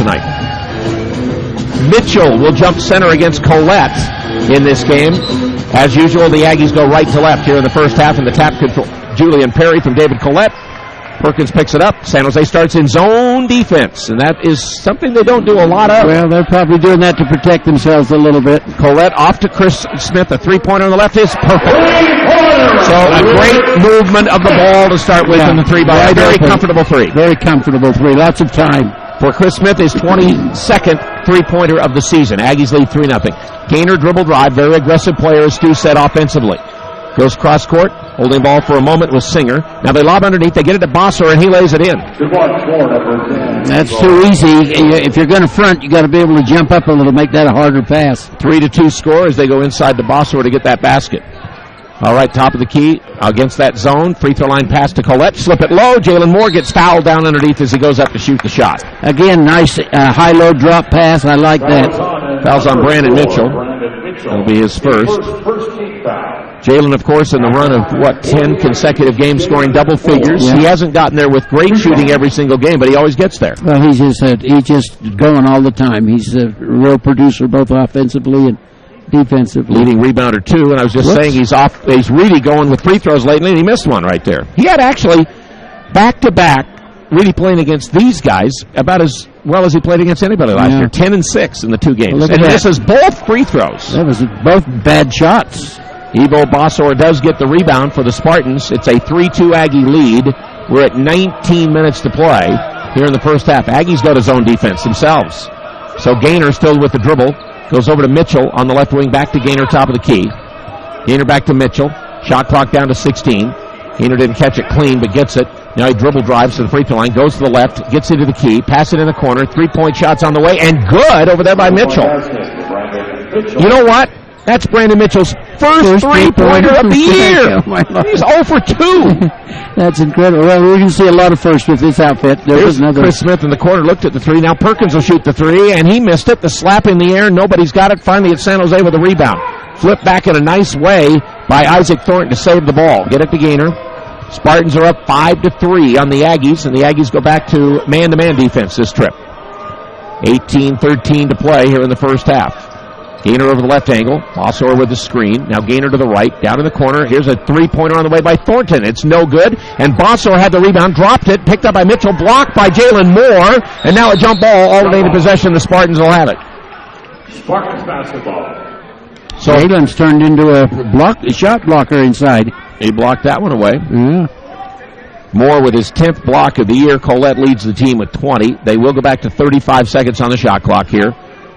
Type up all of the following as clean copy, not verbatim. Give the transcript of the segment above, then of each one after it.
tonight. Mitchell will jump center against Collette in this game. As usual, the Aggies go right to left here in the first half, and the tap control. Julian Perry from David Collette. Perkins picks it up. San Jose starts in zone defense, and that is something they don't do a lot of. Well, they're probably doing that to protect themselves a little bit. Collette off to Chris Smith. A three-pointer on the left is perfect. So a great movement of the ball to start with in the three ball. Very comfortable three. Very comfortable three. Lots of time. For Chris Smith, his 22nd three-pointer of the season. Aggies lead 3-0. Gainer dribble drive. Very aggressive player, as Stu said, offensively. Goes cross-court, holding ball for a moment with Singer. Now they lob underneath. They get it to Bossor, and he lays it in. That's too easy. If you're going to front, you got to be able to jump up a little, make that a harder pass. 3-2 score as they go inside to Bossor to get that basket. All right, top of the key against that zone. Free throw line pass to Collette. Slip it low. Jalen Moore gets fouled down underneath as he goes up to shoot the shot. Again, nice high-low drop pass. I like that. Fouls on Brandon Mitchell. That'll be his first. Jalen, of course, in the run of, 10 consecutive games scoring double figures. Yeah. He hasn't gotten there with great shooting every single game, but he always gets there. Well, he's just going all the time. He's a real producer, both offensively and defensively. Leading rebounder, too, and I was just saying he's really going with free throws lately, and he missed one right there. He had actually back-to-back really playing against these guys about as well as he played against anybody last year. 10-6 in the two games. Well, and this is both free throws. That was both bad shots. Ivo Bossor does get the rebound for the Spartans. It's a 3-2 Aggie lead. We're at 19 minutes to play here in the first half. Aggies go to zone defense themselves. So Gainer still with the dribble. Goes over to Mitchell on the left wing, back to Gainer, top of the key. Gainer back to Mitchell. Shot clock down to 16. Gainer didn't catch it clean, but gets it. Now he dribble drives to the free throw line, goes to the left, gets into the key, pass it in the corner, three-point shots on the way, and good over there by Mitchell. You know what? That's Brandon Mitchell's first three-pointer of the year. He's 0 for 2. That's incredible. Well, we're going to see a lot of firsts with this outfit. There's Chris Smith in the corner, looked at the three. Now Perkins will shoot the three, and he missed it. The slap in the air, nobody's got it. Finally, it's San Jose with a rebound. Flipped back in a nice way by Isaac Thornton to save the ball. Get it to Gainer. Spartans are up 5-3 on the Aggies, and the Aggies go back to man-to-man defense this trip. 18-13 to play here in the first half. Gainer over the left angle. Bossor with the screen. Now Gainer to the right. Down in the corner. Here's a three-pointer on the way by Thornton. It's no good. And Bossor had the rebound. Dropped it. Picked up by Mitchell. Blocked by Jalen Moore. And now a jump ball. Alternating possession. The Spartans will have it. Spartans basketball. So Jalen's turned into a shot blocker inside. He blocked that one away. Yeah. Moore with his 10th block of the year. Collette leads the team with 20. They will go back to 35 seconds on the shot clock here.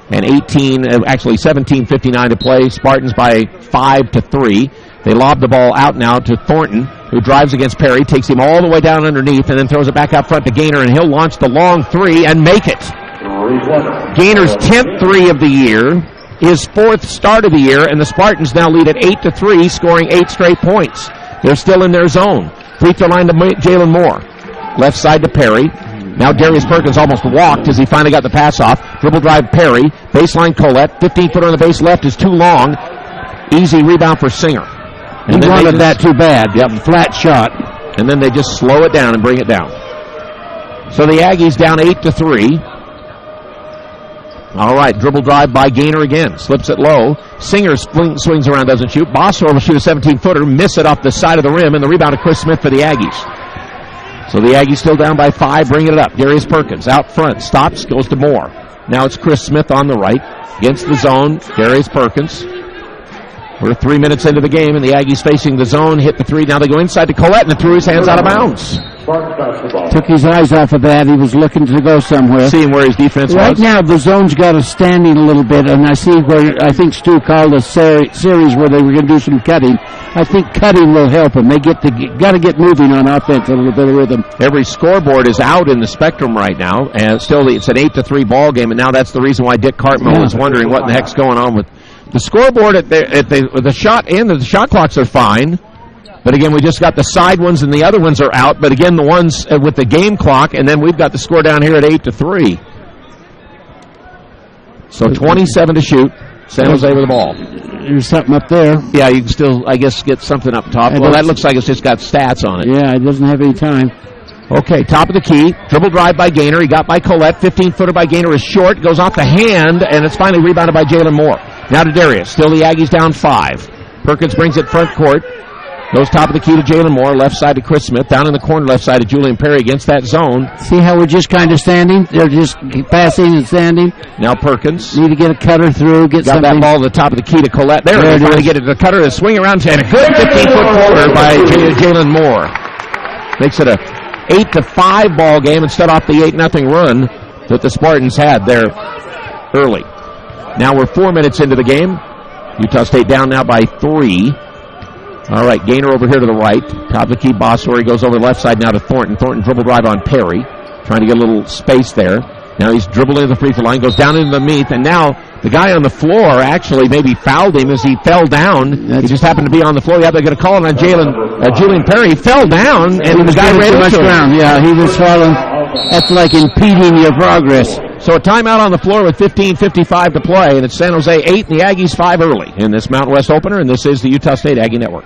And 17:59 to play. Spartans by 5-3. They lob the ball out now to Thornton, who drives against Perry, takes him all the way down underneath, and then throws it back out front to Gainer, and he'll launch the long three and make it. Gainer's 10th three of the year, his 4th start of the year, and the Spartans now lead at 8-3, scoring 8 straight points. They're still in their zone. Free throw line to Jalen Moore. Left side to Perry. Now Darius Perkins almost walked as he finally got the pass off. Dribble drive Perry. Baseline Collette. 15-footer on the base left is too long. Easy rebound for Singer. And he wanted that too bad. Yep. Flat shot. And then they just slow it down and bring it down. So the Aggies down 8-3. All right, dribble drive by Gainer again. Slips it low. Singer swings around, doesn't shoot. Bossor will shoot a 17-footer, miss it off the side of the rim, and the rebound to Chris Smith for the Aggies. So the Aggies still down by 5, bringing it up. Darius Perkins out front, stops, goes to Moore. Now it's Chris Smith on the right, against the zone. Darius Perkins. We're 3 minutes into the game, and the Aggies facing the zone, hit the three. Now they go inside to Collette, and threw his hands out of bounds. Took his eyes off of that. He was looking to go somewhere. Seeing where his defense was. Right now, the zone's got us standing a little bit, and I see where I think Stu called a series where they were going to do some cutting. I think cutting will help them. They got to get moving on offense, a little bit of rhythm. Every scoreboard is out in the spectrum right now, and still it's an 8-3 ball game, and now that's the reason why Dick Cartman was wondering what in the heck's going on with the scoreboard. The shot and the shot clocks are fine. But again, we just got the side ones and the other ones are out. But again, the ones with the game clock, and then we've got the score down here at 8-3. So 27 to shoot. San Jose with the ball. There's something up there. Yeah, you can still, I guess, get something up top. Well, that looks like it's just got stats on it. Yeah, it doesn't have any time. Okay, top of the key. Dribble drive by Gaynor. He got by Collette. 15-footer by Gaynor is short. Goes off the hand, and it's finally rebounded by Jalen Moore. Now to Darius. Still the Aggies down 5. Perkins brings it front court. Goes top of the key to Jalen Moore. Left side to Chris Smith. Down in the corner left side to Julian Perry against that zone. See how we're just kind of standing? They're just passing and standing. Now Perkins. Need to get a cutter through. Got that ball to the top of the key to Collette. There it is. Trying to get it to the cutter. To swing around. And a good 15-foot floater by Jalen Moore. Makes it a 8-5 ball game instead of the 8-0 run that the Spartans had there early. Now we're 4 minutes into the game. Utah State down now by 3. All right, Gaynor over here to the right. Top of the key, Bossor. He goes over the left side now to Thornton. Thornton dribble drive on Perry. Trying to get a little space there. Now he's dribbling to the free throw line, goes down into the meat, and now the guy on the floor actually maybe fouled him as he fell down. He just happened to be on the floor. Yeah, they're going to call it on Julian Perry. He fell down, and the guy ran into him. Yeah, he was falling. That's like impeding your progress. So a timeout on the floor with 15:55 to play, and it's San Jose 8 and the Aggies 5 early in this Mountain West opener, and this is the Utah State Aggie Network.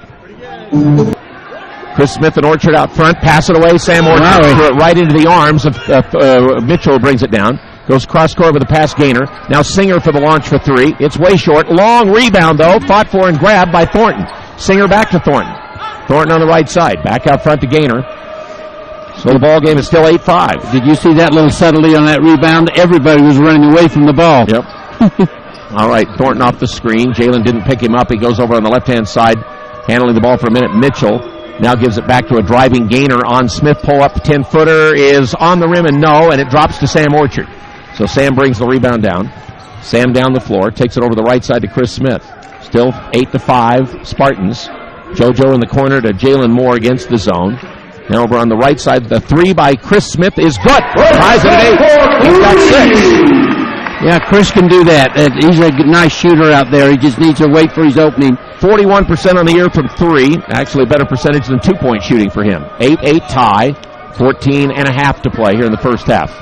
Chris Smith and Orchard out front. Pass it away. Sam Orchard threw it right into the arms of Mitchell, brings it down. Goes cross court with a pass. Gaynor. Now Singer for the launch for 3. It's way short. Long rebound, though. Fought for and grabbed by Thornton. Singer back to Thornton. Thornton on the right side. Back out front to Gaynor. So the ball game is still 8-5. Did you see that little subtlety on that rebound? Everybody was running away from the ball. Yep. All right, Thornton off the screen. Jalen didn't pick him up. He goes over on the left-hand side, handling the ball for a minute. Mitchell now gives it back to a driving Gaynor on Smith. Pull up, 10-footer is on the rim and no, and it drops to Sam Orchard. So Sam brings the rebound down. Sam down the floor, takes it over the right side to Chris Smith. Still 8-5 Spartans. JoJo in the corner to Jalen Moore against the zone. Now over on the right side, the 3 by Chris Smith is good. Ties it at 8. He's got 6. Yeah, Chris can do that. He's a nice shooter out there. He just needs to wait for his opening. 41% on the year from 3. Actually a better percentage than 2-point shooting for him. 8-8 tie. 14.5 to play here in the first half.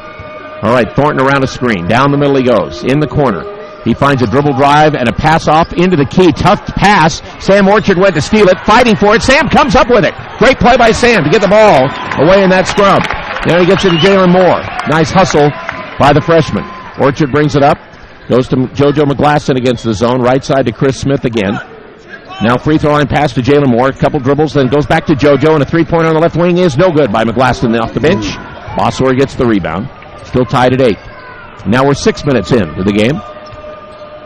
All right, Thornton around a screen. Down the middle he goes. In the corner. He finds a dribble drive and a pass off into the key. Tough pass. Sam Orchard went to steal it, fighting for it. Sam comes up with it. Great play by Sam to get the ball away in that scrum. Now he gets it to Jalen Moore. Nice hustle by the freshman. Orchard brings it up. Goes to JoJo McGlasson against the zone. Right side to Chris Smith again. Now free throw line pass to Jalen Moore. A couple dribbles, then goes back to JoJo, and a three-pointer on the left wing is no good by McGlasson off the bench. Bossor gets the rebound. Still tied at 8. Now we're 6 minutes into the game.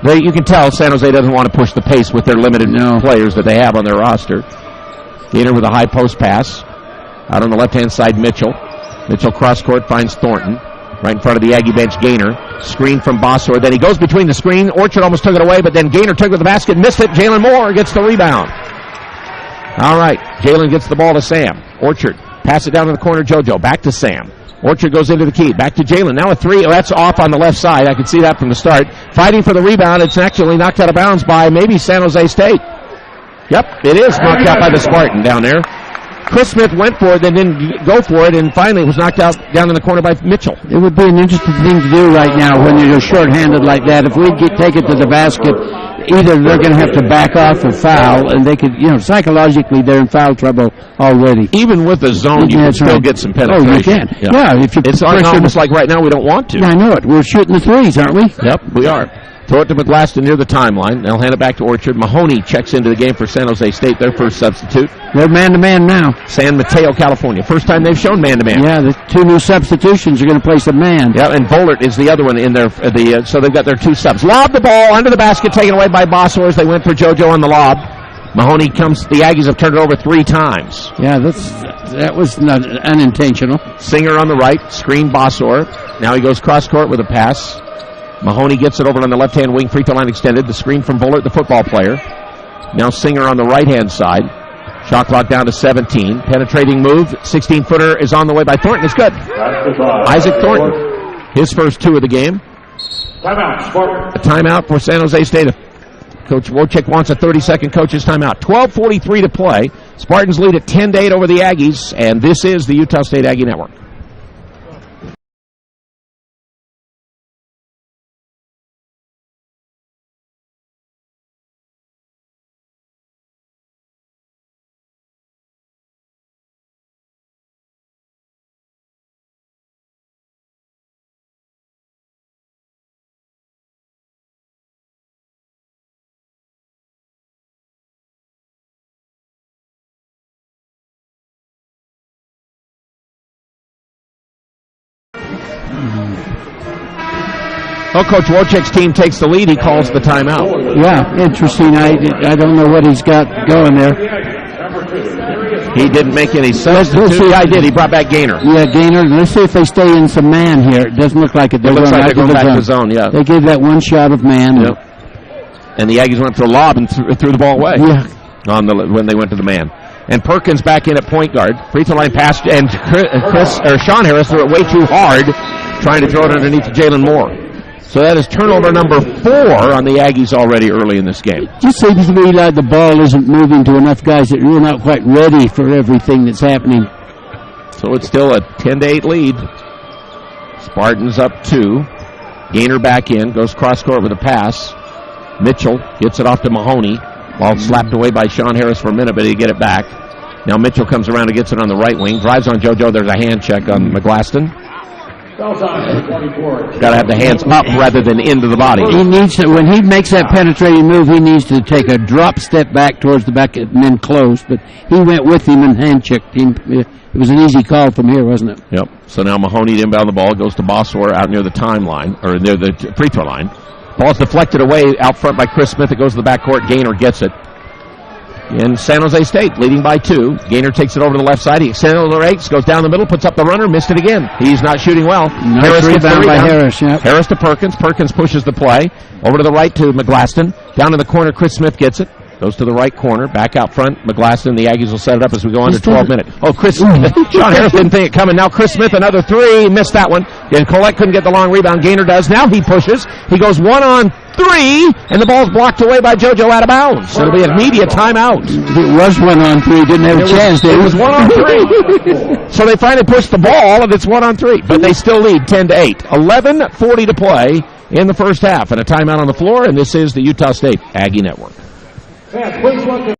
You can tell San Jose doesn't want to push the pace with their limited players that they have on their roster. Gaynor with a high post pass. Out on the left-hand side, Mitchell. Mitchell cross-court finds Thornton. Right in front of the Aggie bench, Gaynor. Screen from Bossor. Then he goes between the screen. Orchard almost took it away, but then Gaynor took it to the basket, missed it. Jalen Moore gets the rebound. All right, Jalen gets the ball to Sam. Orchard. Pass it down in the corner, JoJo. Back to Sam. Orchard goes into the key. Back to Jalen. Now a 3. Oh, that's off on the left side. I could see that from the start. Fighting for the rebound. It's actually knocked out of bounds by maybe San Jose State. Yep, it is knocked out by the Spartan down there. Chris Smith went for it, then didn't go for it, and finally it was knocked out down in the corner by Mitchell. It would be an interesting thing to do right now when you're short-handed like that. If we take it to the basket, either they're going to have to back off or foul, and they could, psychologically they're in foul trouble already. Even with the zone, you can still get some penetration. Oh, you can. Yeah, if you it's almost like right now we don't want to. Yeah, I know it. We're shooting the threes, aren't we? Yep, we are. Throw it to McGlaston near the timeline. They'll hand it back to Orchard. Mahoney checks into the game for San Jose State, their first substitute. They're man-to-man now. San Mateo, California. First time they've shown man-to-man. Yeah, the 2 new substitutions are going to play some man. Yeah, and Bollert is the other one in there. So they've got their 2 subs. Lob the ball under the basket, taken away by Bossor as they went for JoJo on the lob. Mahoney comes. The Aggies have turned it over 3 times. Yeah, that was not unintentional. Singer on the right, screen Bossor. Now he goes cross-court with a pass. Mahoney gets it over on the left-hand wing, free throw line extended. The screen from Bollert, the football player. Now Singer on the right-hand side. Shot clock down to 17. Penetrating move. 16-footer is on the way by Thornton. It's good. Isaac Thornton. His first 2 of the game. Timeout, Spartan. A timeout for San Jose State. Coach Wojcik wants a 30-second coach's timeout. 12:43 to play. Spartans lead at 10-8 over the Aggies, and this is the Utah State Aggie Network. Well, Coach Wojcik's team takes the lead. He calls the timeout. Yeah, interesting. I don't know what he's got going there. He didn't make any substitutes. I did. He brought back Gaynor. Yeah, Gaynor. Let's see if they stay in some man here. It doesn't look like it. It looks like they're going back to the zone, yeah. They gave that one shot of man. Yep. And the Aggies went for a lob and threw the ball away. Yeah. When they went to the man. And Perkins back in at point guard. Free throw line pass, and Sean Harris threw it way too hard, trying to throw it underneath Jalen Moore. So that is turnover number 4 on the Aggies already early in this game. Just seems to me like the ball isn't moving to enough guys that we're not quite ready for everything that's happening. So it's still a 10-8 lead. Spartans up 2. Gaynor back in, goes cross court with a pass. Mitchell gets it off to Mahoney. Ball slapped away by Sean Harris for a minute, but he get it back. Now Mitchell comes around and gets it on the right wing. Drives on JoJo. There's a hand check on McGlaston. Got to have the hands up rather than into the body. He needs to, when he makes that penetrating move, he needs to take a drop step back towards the back and then close. But he went with him and hand checked him. It was an easy call from here, wasn't it? Yep. So now Mahoney inbound the ball, goes to Bossor out near the timeline, or near the free throw line. Ball's deflected away out front by Chris Smith. It goes to the backcourt. Gaynor gets it. In San Jose State, leading by 2. Gaynor takes it over to the left side. He accelerates, goes down the middle, puts up the runner, missed it again. He's not shooting well. Nice Harris gets the rebound by rebound. Harris, yep. Harris to Perkins. Perkins pushes the play. Over to the right to McGlaston. Down in the corner, Chris Smith gets it. Goes to the right corner, back out front. McGlaston, the Aggies will set it up as we go under 12 minutes. Oh, Sean Harris didn't think it coming. Now Chris Smith, another 3. Missed that one. And Collette couldn't get the long rebound. Gaynor does. Now he pushes. He goes 1-on-3, and the ball's blocked away by JoJo out of bounds. So it'll be an immediate timeout. It was 1-on-3. Didn't have a chance. It was 1-on-3. So they finally pushed the ball, and it's 1-on-3. But they still lead 10-8. 11:40 to play in the first half. And a timeout on the floor, and this is the Utah State Aggie Network. Please look.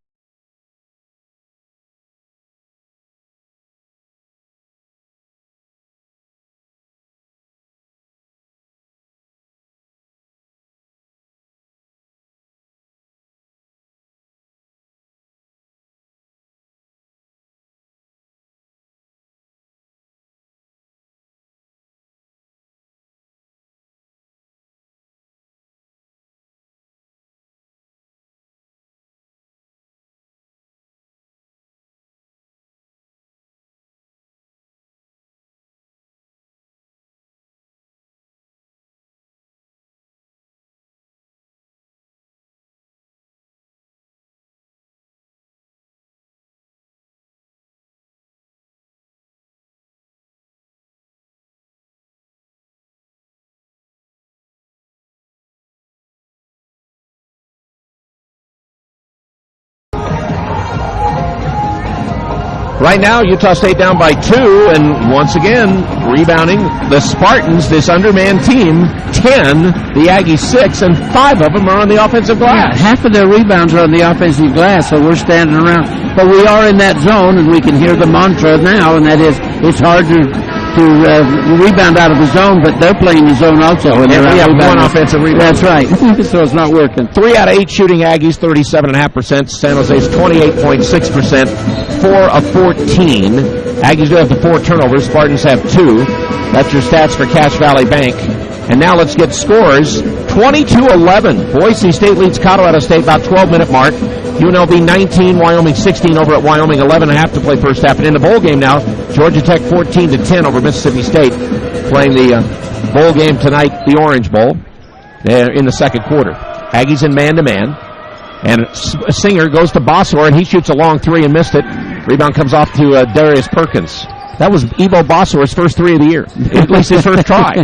Right now, Utah State down by 2, and once again, rebounding the Spartans, this undermanned team, 10, the Aggies 6, and 5 of them are on the offensive glass. Yeah, half of their rebounds are on the offensive glass, so we're standing around. But we are in that zone, and we can hear the mantra now, and that is, it's hard to rebound out of the zone, but they're playing the zone also. And we have one offensive rebound. That's right. So it's not working. 3 out of 8 shooting Aggies, 37.5%. San Jose's 28.6%, 4 of 14. Aggies do have the 4 turnovers. Spartans have 2. That's your stats for Cache Valley Bank. And now let's get scores. 22-11. Boise State leads Colorado State about 12-minute mark. UNLV 19, Wyoming 16 over at Wyoming, 11.5 to play first half. And in the bowl game now, Georgia Tech 14-10 over Mississippi State, playing the bowl game tonight, the Orange Bowl, in the second quarter. Aggies in man-to-man. And Singer goes to Bossor, and he shoots a long 3 and missed it. Rebound comes off to Darius Perkins. That was Evo Bossor's first 3 of the year, at least his first try.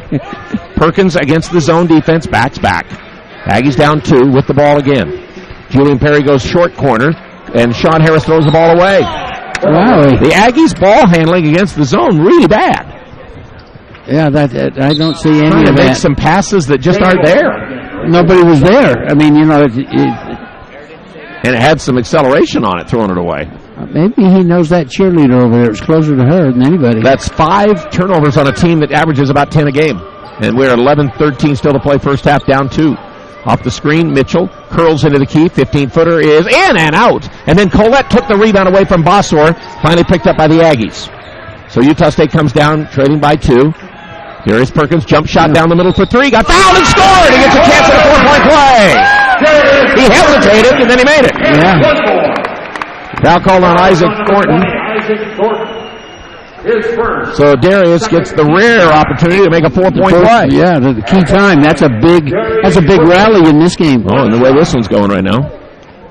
Perkins against the zone defense, backs back. Aggies down 2 with the ball again. Julian Perry goes short corner, and Sean Harris throws the ball away. Wow. The Aggies' ball handling against the zone really bad. Yeah, I don't see any Trying to of make that. some passes that just aren't there. Nobody was there. I mean, you know, And it had some acceleration on it, throwing it away. maybe he knows that cheerleader over there. It's closer to her than anybody. That's 5 turnovers on a team that averages about 10 a game. And we're at 11-13 still to play first half, down 2. Off the screen, Mitchell curls into the key. 15-footer is in and out. And then Collette took the rebound away from Bossor, finally picked up by the Aggies. So Utah State comes down, trading by 2. Darius Perkins jump shot down the middle for three. Got fouled and scored. He gets a chance at a 4-point play. He hesitated, and then he made it. Yeah. Foul called on Isaac Thornton. So Darius gets the rare opportunity to make a 4-point play. Yeah, the key time. That's a big rally in this game. Oh, and the way this one's going right now.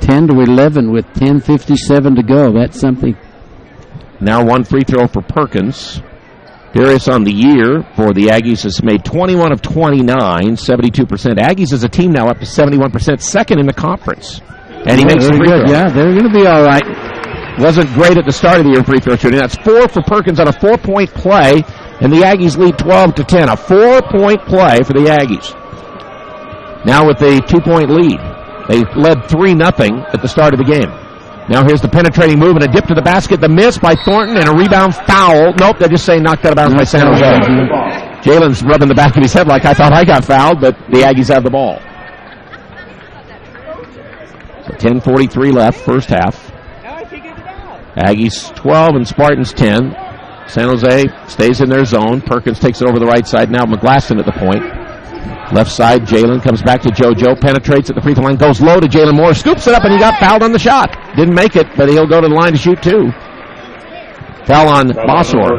10-11 with 10:57 to go. That's something. Now one free throw for Perkins. Darius on the year for the Aggies has made 21 of 29, 72%. Aggies as a team now up to 71%, second in the conference. And he makes the free throw. Yeah, they're going to be all right. Wasn't great at the start of the year free throw shooting. That's 4 for Perkins on a 4-point play, and the Aggies lead 12-10. A 4-point play for the Aggies. Now with a 2-point lead. They led 3-0 at the start of the game. Now here's the penetrating move and a dip to the basket. The miss by Thornton and a rebound foul. Nope, they're just saying knocked out of bounds by San Jose. Jalen's rubbing the back of his head like I thought I got fouled, but the Aggies have the ball. So 10:43 left, first half. Aggies 12 and Spartans 10. San Jose stays in their zone. Perkins takes it over the right side. Now McGlaston at the point. Left side, Jalen comes back to JoJo, penetrates at the free throw line, goes low to Jalen Moore, scoops it up, and he got fouled on the shot. Didn't make it, but he'll go to the line to shoot too. Foul on Bossor.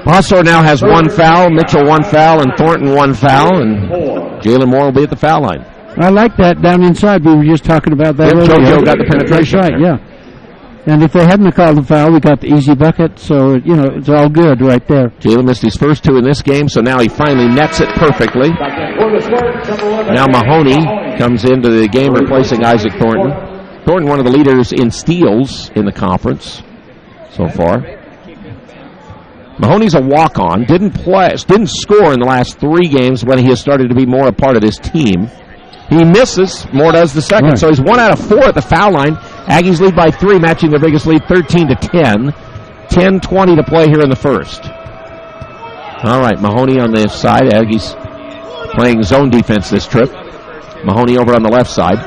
Bossor now has 1 foul, Mitchell 1 foul, and Thornton 1 foul, and Jalen Moore will be at the foul line. I like that down inside. We were just talking about that earlier. JoJo got the penetration. That's right, yeah. And if they hadn't called the foul, we got the easy bucket, so, it's all good right there. Jalen missed his first 2 in this game, so now he finally nets it perfectly. Now Mahoney comes into the game replacing Isaac Thornton. Thornton, one of the leaders in steals in the conference so far. Mahoney's a walk-on, didn't score in the last 3 games when he has started to be more a part of this team. He misses. Moore does the second. Right. So he's 1 out of 4 at the foul line. Aggies lead by 3, matching their biggest lead, 13-10. 10:20 to play here in the first. All right, Mahoney on the side. Aggies playing zone defense this trip. Mahoney over on the left side.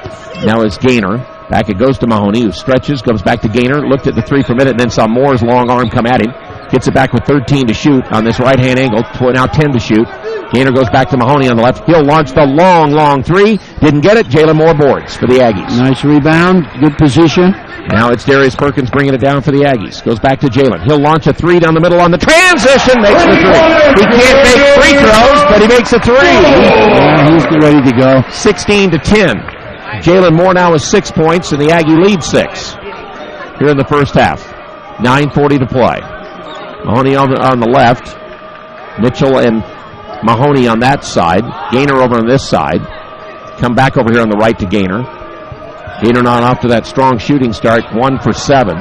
Now it's Gaynor. Back it goes to Mahoney, who stretches, goes back to Gaynor, looked at the 3 for a minute, and then saw Moore's long arm come at him. Gets it back with 13 to shoot on this right-hand angle. Now 10 to shoot. Gaynor goes back to Mahoney on the left. He'll launch the long 3. Didn't get it. Jalen Moore boards for the Aggies. Nice rebound. Good position. Now it's Darius Perkins bringing it down for the Aggies. Goes back to Jalen. He'll launch a 3 down the middle on the transition. Makes the 3. He can't make free throws, but he makes a 3. Yeah, he's ready to go. 16-10. Jalen Moore now has 6 points, and the Aggie leads 6 here in the first half. 9:40 to play. Mahoney on the left. Mitchell and Mahoney on that side. Gaynor over on this side. Come back over here on the right to Gaynor. Gaynor not off to that strong shooting start. 1 for 7.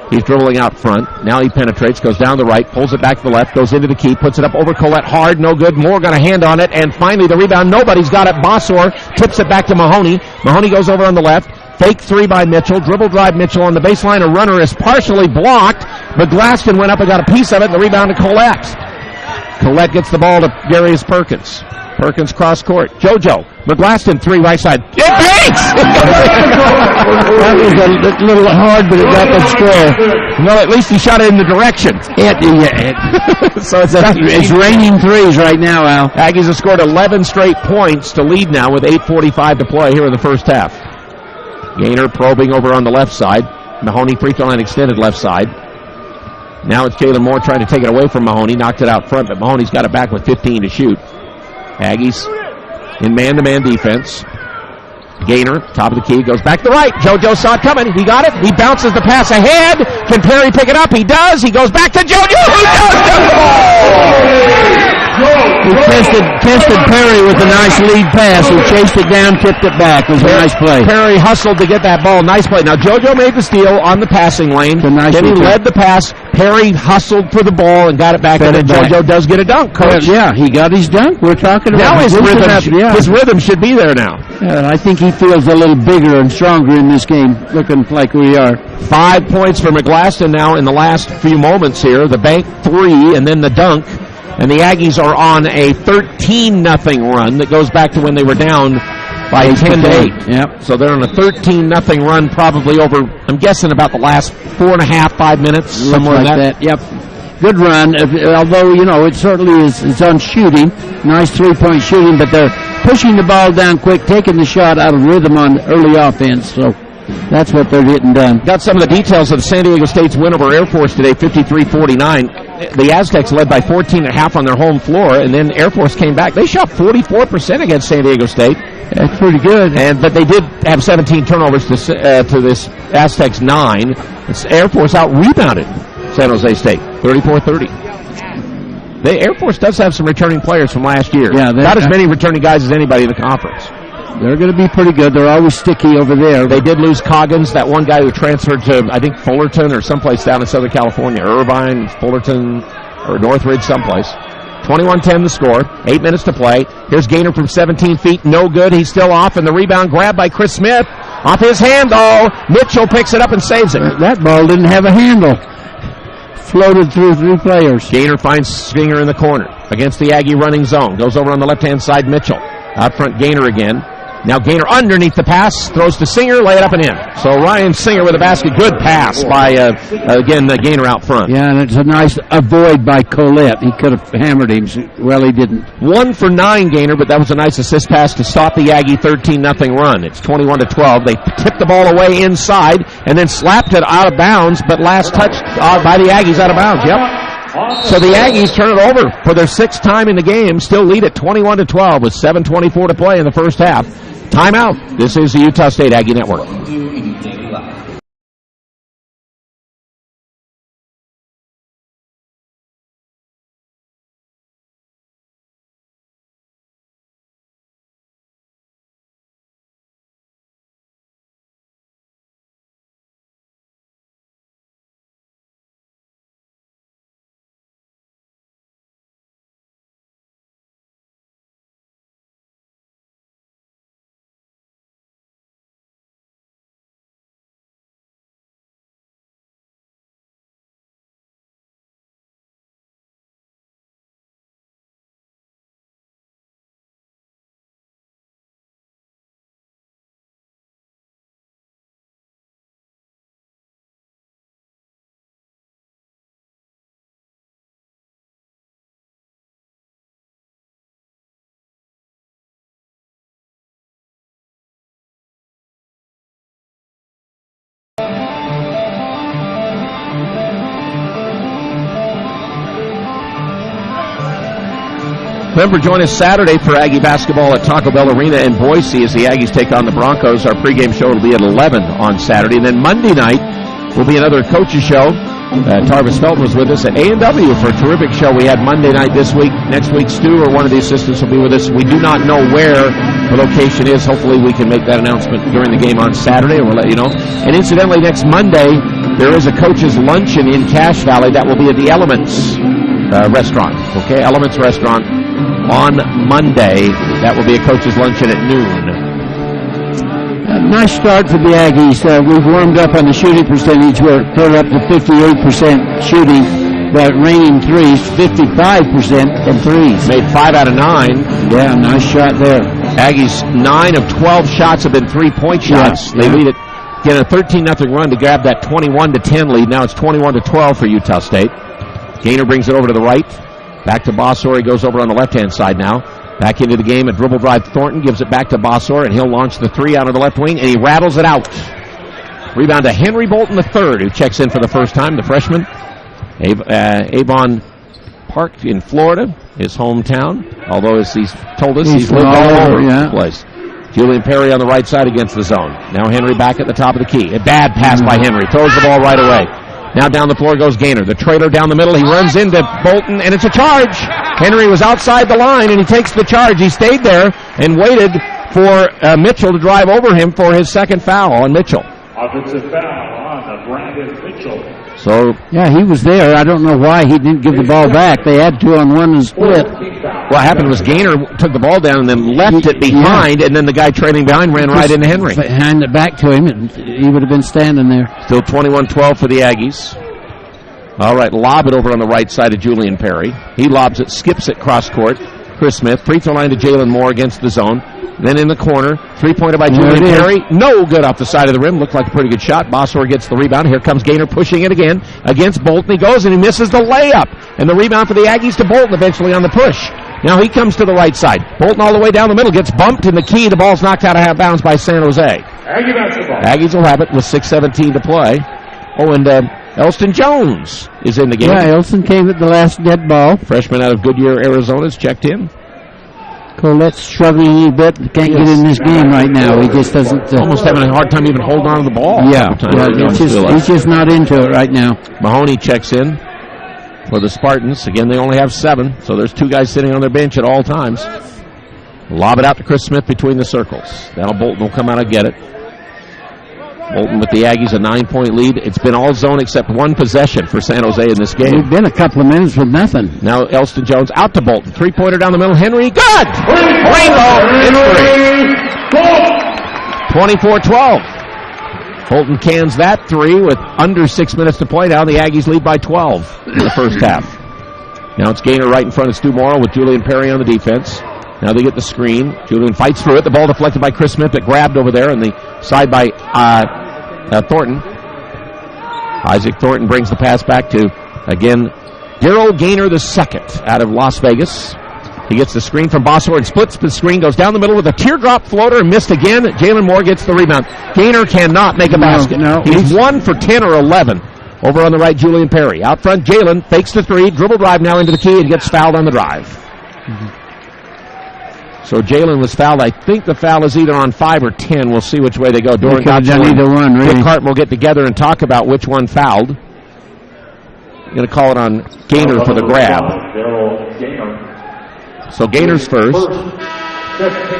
He's dribbling out front. Now he penetrates, goes down the right, pulls it back to the left, goes into the key, puts it up over Collette hard, no good. Moore got a hand on it, and finally the rebound. Nobody's got it. Bossor tips it back to Mahoney. Mahoney goes over on the left. Fake 3 by Mitchell. Dribble drive Mitchell on the baseline. A runner is partially blocked, but Glaston went up and got a piece of it, and the rebound to Collette. Collette gets the ball to Darius Perkins. Perkins cross court. JoJo. McGlaston 3 right side. It banks! That was a little hard, but it got the score. No, at least he shot it in the direction. So it's raining 3s right now, Al. Aggies have scored 11 straight points to lead now with 8:45 to play here in the first half. Gaynor probing over on the left side. Mahoney free throw line extended left side. Now it's Jalen Moore trying to take it away from Mahoney. Knocked it out front, but Mahoney's got it back with 15 to shoot. Aggies in man-to-man defense. Gaynor, top of the key, goes back to the right. JoJo saw it coming. He got it. He bounces the pass ahead. Can Perry pick it up? He does. He goes back to JoJo. He does get the ball! He tested Perry with a nice lead pass. He chased it down, tipped it back. It was a nice play. Perry hustled to get that ball. Nice play. Now, JoJo made the steal on the passing lane. Nice then he led the pass. Perry hustled for the ball and got it back. And then JoJo does get a dunk, Coach. Yeah, he got his dunk. We're talking about now his rhythm should be there now. And I think he feels a little bigger and stronger in this game, looking like we are. 5 points for McGlaston now in the last few moments here. The bank 3 and then the dunk. And the Aggies are on a 13-0 run that goes back to when they were down by 10-8. Yep. So they're on a 13-0 run probably over, I'm guessing, about the last 4.5, 5 minutes. Somewhere like that. Yep. good run. Although, it certainly is on shooting. Nice three-point shooting, but they're pushing the ball down quick, taking the shot out of rhythm on early offense. So that's what they're getting done. Got some of the details of the San Diego State's win over Air Force today, 53-49. The Aztecs led by 14.5 on their home floor, and then Air Force came back. They shot 44% against San Diego State. That's pretty good. But they did have 17 turnovers to this Aztecs 9. Air Force out-rebounded San Jose State, 34-30. The Air Force does have some returning players from last year. Yeah, not as many returning guys as anybody in the conference. They're going to be pretty good. They're always sticky over there. They did lose Coggins, that one guy who transferred to, I think, Fullerton or someplace down in Southern California. Irvine, Fullerton, or Northridge, someplace. 21-10 the score. 8 minutes to play. Here's Gaynor from 17 feet. No good. He's still off, and the rebound grabbed by Chris Smith. Off his hand, though. Mitchell picks it up and saves it. That ball didn't have a handle. Floated through 3 players. Gaynor finds Singer in the corner against the Aggie running zone. Goes over on the left-hand side, Mitchell. Out front, Gaynor again. Now Gaynor underneath the pass, throws to Singer, lay it up and in. So Ryan Singer with a basket. Good pass by, again, Gaynor out front. Yeah, and it's a nice avoid by Colette. He could have hammered him. Well, he didn't. 1 for 9 Gaynor, but that was a nice assist pass to stop the Aggie 13-0 run. It's 21-12. They tipped the ball away inside and then slapped it out of bounds, but last touch by the Aggies out of bounds. Yep. So the Aggies turn it over for their 6th time in the game, still lead at 21-12 with 7:24 to play in the first half. Timeout. This is the Utah State Aggie Network. Remember, join us Saturday for Aggie basketball at Taco Bell Arena in Boise as the Aggies take on the Broncos. Our pregame show will be at 11 on Saturday. And then Monday night will be another coaches show. Tarvis Felton was with us at A&W for a terrific show we had Monday night this week. Next week, Stu or one of the assistants will be with us. We do not know where the location is. Hopefully we can make that announcement during the game on Saturday, and we'll let you know. And incidentally, next Monday, there is a coaches luncheon in Cache Valley. That will be at the Elements restaurant. Okay, Elements restaurant on Monday. That will be a coach's luncheon at noon. Nice start for the Aggies. We've warmed up on the shooting percentage. We're up to 58% shooting, but raining threes, 55% from threes. Made 5 out of 9. Yeah, nice shot there. Aggies, 9 of 12 shots have been three-point shots. They lead it, get a 13-0 run to grab that 21-10 lead. Now it's 21-12 for Utah State. Gaynor brings it over to the right. Back to Bossor. He goes over on the left-hand side now. Back into the game, a dribble drive. Thornton gives it back to Bossor, and he'll launch the three out of the left wing, and he rattles it out. Rebound to Henry Bolton III, who checks in for the first time, the freshman. Avon Park in Florida, his hometown, although as he's told us, he's lived all over the place. Julian Perry on the right side against the zone. Now Henry back at the top of the key. A bad pass by Henry. Throws the ball right away. Now down the floor goes Gaynor. The trailer down the middle. He runs into Bolton, and it's a charge. Henry was outside the line, and he takes the charge. He stayed there and waited for Mitchell to drive over him for his second foul on Mitchell. Offensive foul on Brandon Mitchell. So yeah, he was there. I don't know why he didn't give the ball back. They had 2 on 1 and split. What happened was Gaynor took the ball down and then left it behind, and then the guy trailing behind ran right into Henry. Hand it back to him, and he would have been standing there. Still 21-12 for the Aggies. All right, lob it over on the right side of Julian Perry. He lobs it, skips it cross court. Chris Smith, free throw line to Jalen Moore against the zone. Then in the corner, three-pointer by Julian Perry. No good off the side of the rim. Looked like a pretty good shot. Bossor gets the rebound. Here comes Gaynor pushing it again against Bolton. He goes and he misses the layup. And the rebound for the Aggies to Bolton eventually on the push. Now he comes to the right side. Bolton all the way down the middle. Gets bumped in the key. The ball's knocked out of half bounds by San Jose. Aggie basketball. Aggies will have it with 6:17 to play. Oh, and Elston Jones is in the game. Yeah, Elston came at the last dead ball. Freshman out of Goodyear, Arizona, is checked in. Colette's struggling a little bit. Can't get in this game right now. He just doesn't... Almost having a hard time even holding on to the ball. He's just not into it right now. Mahoney checks in for the Spartans. Again, they only have 7, so there's 2 guys sitting on their bench at all times. Lob it out to Chris Smith between the circles. Now Bolton will come out and get it. Bolton with the Aggies a 9-point lead. It's been all zone except 1 possession for San Jose in this game. We've been a couple of minutes with nothing. Now Elston Jones out to Bolton. 3-pointer down the middle. Henry, good! Rainbow in 24-12. Bolton cans that 3 with under 6 minutes to play now. The Aggies lead by 12 in the first half. Now it's Gaynor right in front of Stu Morrow with Julian Perry on the defense. Now they get the screen. Julian fights through it. The ball deflected by Chris Smith, but grabbed over there on the side by Thornton. Isaac Thornton brings the pass back to, again, Daryl Gaynor II out of Las Vegas. He gets the screen from Bossor and splits the screen, goes down the middle with a teardrop floater and missed again. Jalen Moore gets the rebound. Gaynor cannot make a basket. No, he's 1 for 10 or 11. Over on the right, Julian Perry. Out front, Jalen fakes the 3, dribble drive now into the key and gets fouled on the drive. So Jalen was fouled. I think the foul is either on 5 or 10. We'll see which way they go. Doran got either one, really. Dick Hart will get together and talk about which one fouled. I'm going to call it on Gaynor for the grab. So Gaynor's first.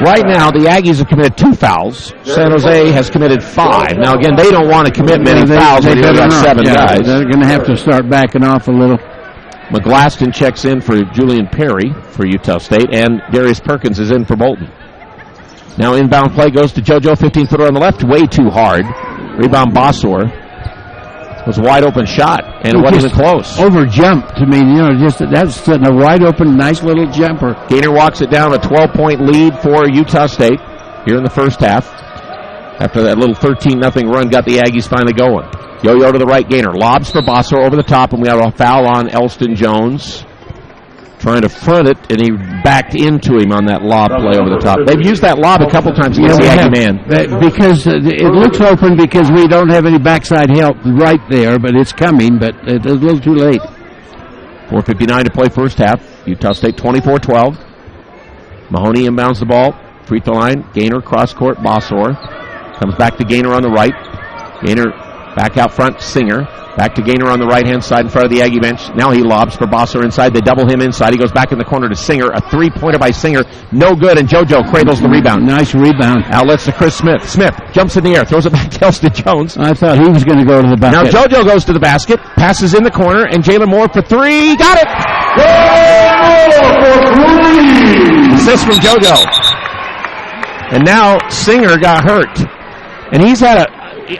Right now, the Aggies have committed 2 fouls. San Jose has committed 5. Now, again, they don't want to commit many fouls. They've got 7 guys. They're going to have to start backing off a little. McGlaston checks in for Julian Perry for Utah State, and Darius Perkins is in for Bolton. Now inbound play goes to JoJo, 15-footer on the left, way too hard. Rebound Bossor. It was a wide open shot, and it wasn't even close. Over jumped to me, that's a wide open, nice little jumper. Gaynor walks it down, a 12-point lead for Utah State here in the first half. After that little 13-0 run got the Aggies finally going. Yo-yo to the right, Gaynor. Lobs for Bossor over the top, and we have a foul on Elston Jones. Trying to front it, and he backed into him on that lob play over the top. They've used that lob a couple times against the Aggie man. Because it looks open because we don't have any backside help right there, but it's coming, but it's a little too late. 4:59 to play first half. Utah State 24-12. Mahoney inbounds the ball. Free throw line. Gaynor cross court. Bossor comes back to Gaynor on the right. Gaynor back out front, Singer. Back to Gaynor on the right-hand side in front of the Aggie bench. Now he lobs for Bossor inside. They double him inside. He goes back in the corner to Singer. A 3-pointer by Singer. No good, and JoJo cradles the rebound. Nice rebound. Outlets to Chris Smith. Smith jumps in the air, throws it back to Elston Jones. I thought he was going to go to the basket. Now JoJo goes to the basket, passes in the corner, and Jalen Moore for 3. Got it! Assist from JoJo. And now Singer got hurt. And he's had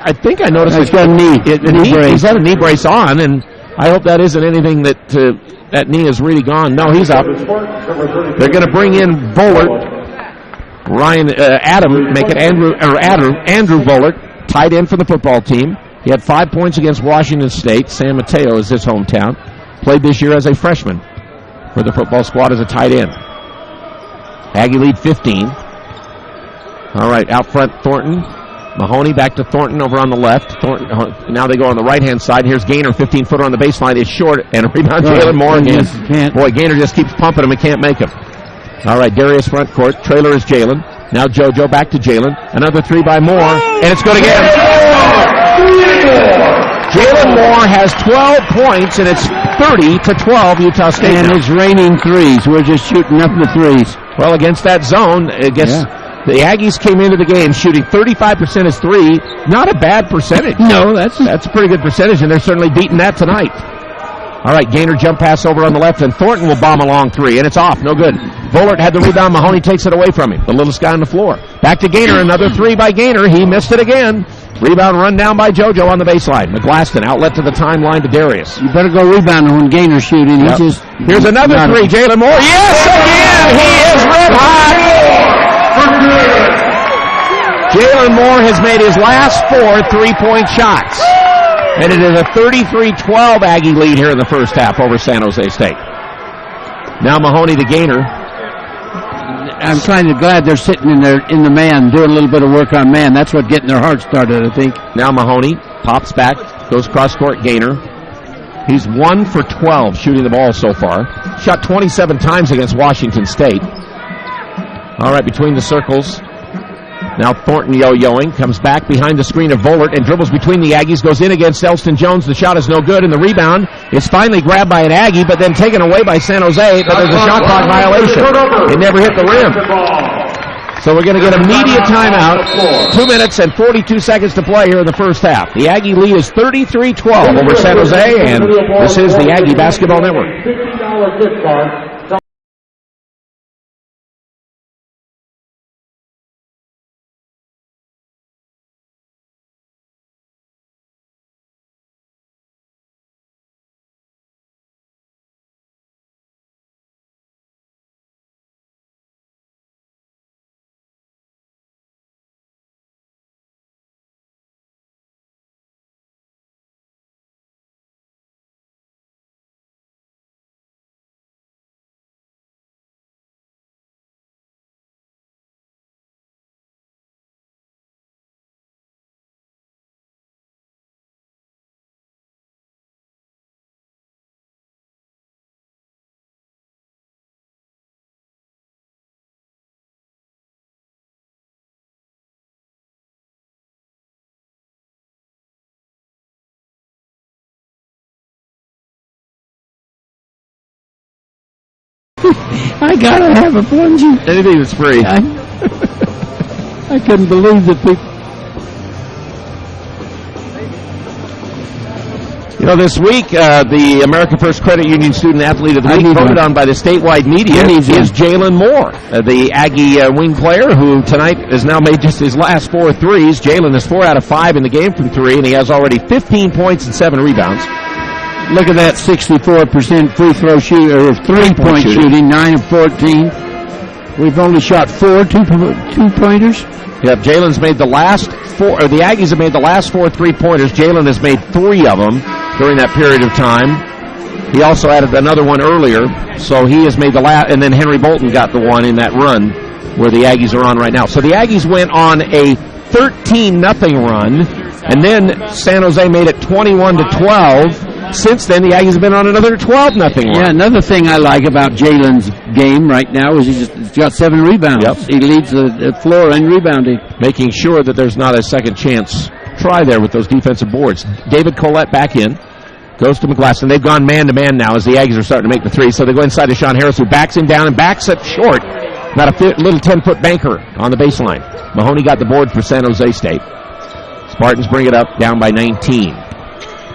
I think I noticed he's got a knee. He's had a knee brace on, and I hope that isn't anything that that knee is really gone. No, he's up. They're going to bring in Vollert. Andrew Vollert, tight end for the football team. He had 5 points against Washington State. San Mateo is his hometown. Played this year as a freshman for the football squad as a tight end. Aggie lead 15. All right, out front, Thornton. Mahoney back to Thornton over on the left. Thornton, now they go on the right-hand side. Here's Gaynor, 15-footer on the baseline. It's short, and a rebound Jalen Moore again. Boy, Gaynor just keeps pumping him and can't make him. All right, Darius front court. Trailer is Jalen. Now JoJo back to Jalen. Another 3 by Moore, and it's good again. Jalen Moore has 12 points, and it's 30-12 Utah State. And it's raining threes. We're just shooting up the threes. Well, against that zone, the Aggies came into the game shooting 35% as 3. Not a bad percentage. No, that's a pretty good percentage, and they're certainly beating that tonight. All right, Gaynor jump pass over on the left, and Thornton will bomb a long 3, and it's off. No good. Vollert had the rebound. Mahoney takes it away from him. The littlest guy on the floor. Back to Gaynor. Another 3 by Gaynor. He missed it again. Rebound run down by JoJo on the baseline. McGlaston outlet to the timeline to Darius. You better go rebound when Gaynor's shooting. Yep. Here's another 3. Jalen Moore. Yes, again. He is red hot. Jalen Moore has made his last 4 3-point shots. And it is a 33-12 Aggie lead here in the first half over San Jose State. Now Mahoney, the gainer. I'm kind of glad they're sitting in the man, doing a little bit of work on man. That's what getting their heart started, I think. Now Mahoney pops back, goes cross-court gainer. He's 1 for 12 shooting the ball so far. Shot 27 times against Washington State. All right, between the circles. Now Thornton yo-yoing, comes back behind the screen of Vollert and dribbles between the Aggies, goes in against Elston Jones. The shot is no good, and the rebound is finally grabbed by an Aggie, but then taken away by San Jose, but there's a shot clock violation. It never hit the rim. So we're going to get immediate timeout. 2 minutes and 42 seconds to play here in the first half. The Aggie lead is 33-12 over San Jose, and this is the Aggie Basketball Network. $50 gift card. I gotta have a plunger. Anything that's free. I couldn't believe the people. You know, this week, the American First Credit Union Student Athlete of the Week, voted on by the statewide media, is Jalen Moore, the Aggie wing player, who tonight has now made just his last 4 threes. Jalen is 4 out of 5 in the game from 3, and he has already 15 points and 7 rebounds. Look at that 64% free throw shooter, or 3-point shooting, 9 of 14. We've only shot 4 two-pointers. Yep, Jalen's made the last 4, or the Aggies have made the last 4 3-pointers. Jalen has made 3 of them during that period of time. He also added another one earlier, so he has made the last, and then Henry Bolton got the one in that run where the Aggies are on right now. So the Aggies went on a 13-0 run, and then San Jose made it 21-12. Since then, the Aggies have been on another 12-0 run. Yeah, another thing I like about Jalen's game right now is he's got 7 rebounds. Yep. He leads the floor in rebounding. Making sure that there's not a second chance try there with those defensive boards. David Collette back in. Goes to McGlasson. They've gone man-to-man now as the Aggies are starting to make the 3. So they go inside to Sean Harris, who backs him down and backs it short. About a little 10-foot banker on the baseline. Mahoney got the board for San Jose State. Spartans bring it up, down by 19.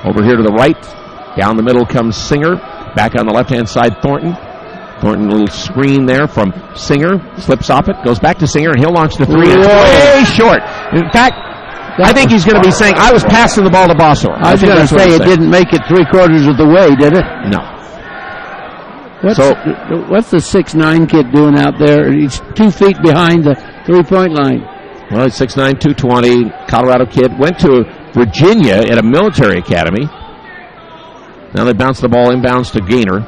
Over here to the right. Down the middle comes Singer. Back on the left-hand side, Thornton. Thornton, a little screen there from Singer. Slips off it, goes back to Singer, and he'll launch the 3. It's way short. In fact, I think he's going to be saying, I was passing the ball to Bossor. I was going to say, it didn't make it 3/4 of the way, did it? No. What's the 6'9" kid doing out there? He's 2 feet behind the 3-point line. Well, he's 6'9", 220, Colorado kid. Went to Virginia at a military academy. Now they bounce the ball inbounds to Gaynor.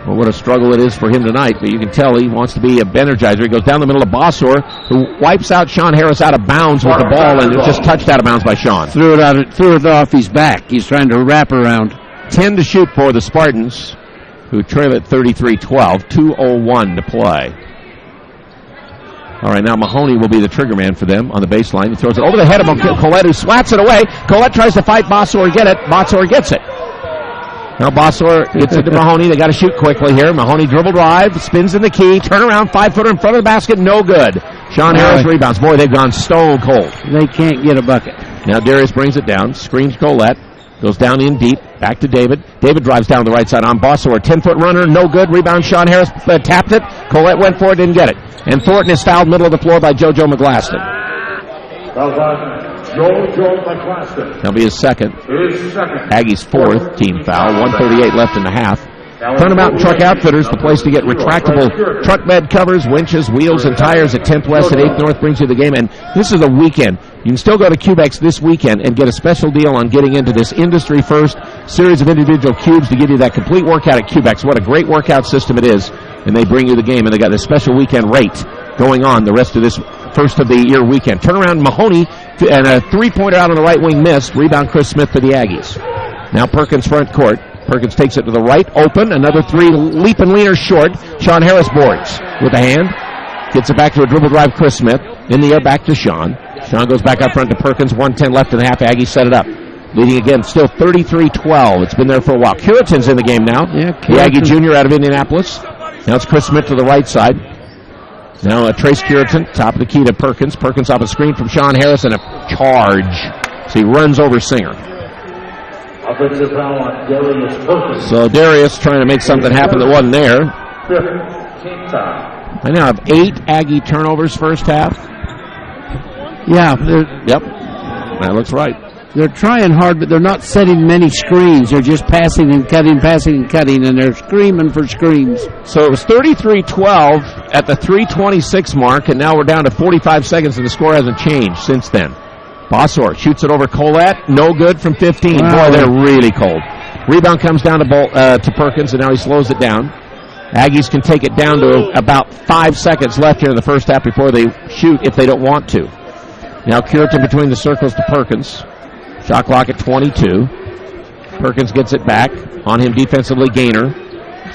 Well, what a struggle it is for him tonight, but you can tell he wants to be a energizer. He goes down the middle of Bossor, who wipes out Sean Harris out of bounds with the ball, and it just touched out of bounds by Sean. Threw it off his back. He's trying to wrap around. 10 to shoot for the Spartans, who trail at 33-12, 2:01 to play. All right, now Mahoney will be the trigger man for them on the baseline. He throws it over the head of Collette, who swats it away. Collette tries to fight Bossor and get it. Bossor gets it. Now Bossor gets it to Mahoney. They got to shoot quickly here. Mahoney dribble drive, spins in the key, turn around, 5-footer in front of the basket, no good. Sean Harris rebounds. Boy, they've gone stone cold. They can't get a bucket. Now Darius brings it down, screens Collette, goes down in deep, back to David. David drives down the right side on Bossor. 10-foot runner, no good. Rebound, Sean Harris tapped it. Collette went for it, didn't get it. And Thornton is fouled middle of the floor by JoJo McGlaston. JoJo McGlaston. That'll be his second. Aggies' 4th team foul. 1:38 left in the half. Turnabout Truck Outfitters, the place to get retractable truck bed covers, winches, wheels, and tires at 10th West and 8th North brings you the game. And this is a weekend. You can still go to Cubex this weekend and get a special deal on getting into this industry-first series of individual cubes to give you that complete workout at Cubex. What a great workout system it is. And they bring you the game, and they got this special weekend rate going on the rest of this first of the year weekend. Turnaround Mahoney and a three-pointer out on the right wing missed. Rebound Chris Smith for the Aggies. Now Perkins front court. Perkins takes it to the right, open. Another three, leap and leaner short. Sean Harris boards with a hand. Gets it back to a dribble drive, Chris Smith. In the air, back to Sean. Sean goes back up front to Perkins. 1:10 left in the half. Aggies set it up. Leading again, still 33-12. It's been there for a while. Curitan's in the game now. Yeah, the Aggie junior out of Indianapolis. Now it's Chris Smith to the right side. Now Trace Curitan, top of the key to Perkins. Perkins off a screen from Sean Harris and a charge. So he runs over Singer. Offensive foul on Darius Perkins. So Darius trying to make something happen that wasn't there. Team foul. I now have 8 Aggie turnovers first half. Yeah. Yep. That looks right. They're trying hard, but they're not setting many screens. They're just passing and cutting, and they're screaming for screens. So it was 33-12 at the 3:26 mark, and now we're down to 45 seconds, and the score hasn't changed since then. Bossor shoots it over Colette. No good from 15. Wow. Boy, they're really cold. Rebound comes down to Perkins, and now he slows it down. Aggies can take it down to about 5 seconds left here in the first half before they shoot if they don't want to. Now Curitan between the circles to Perkins. Shot clock at 22. Perkins gets it back. On him defensively, Gaynor.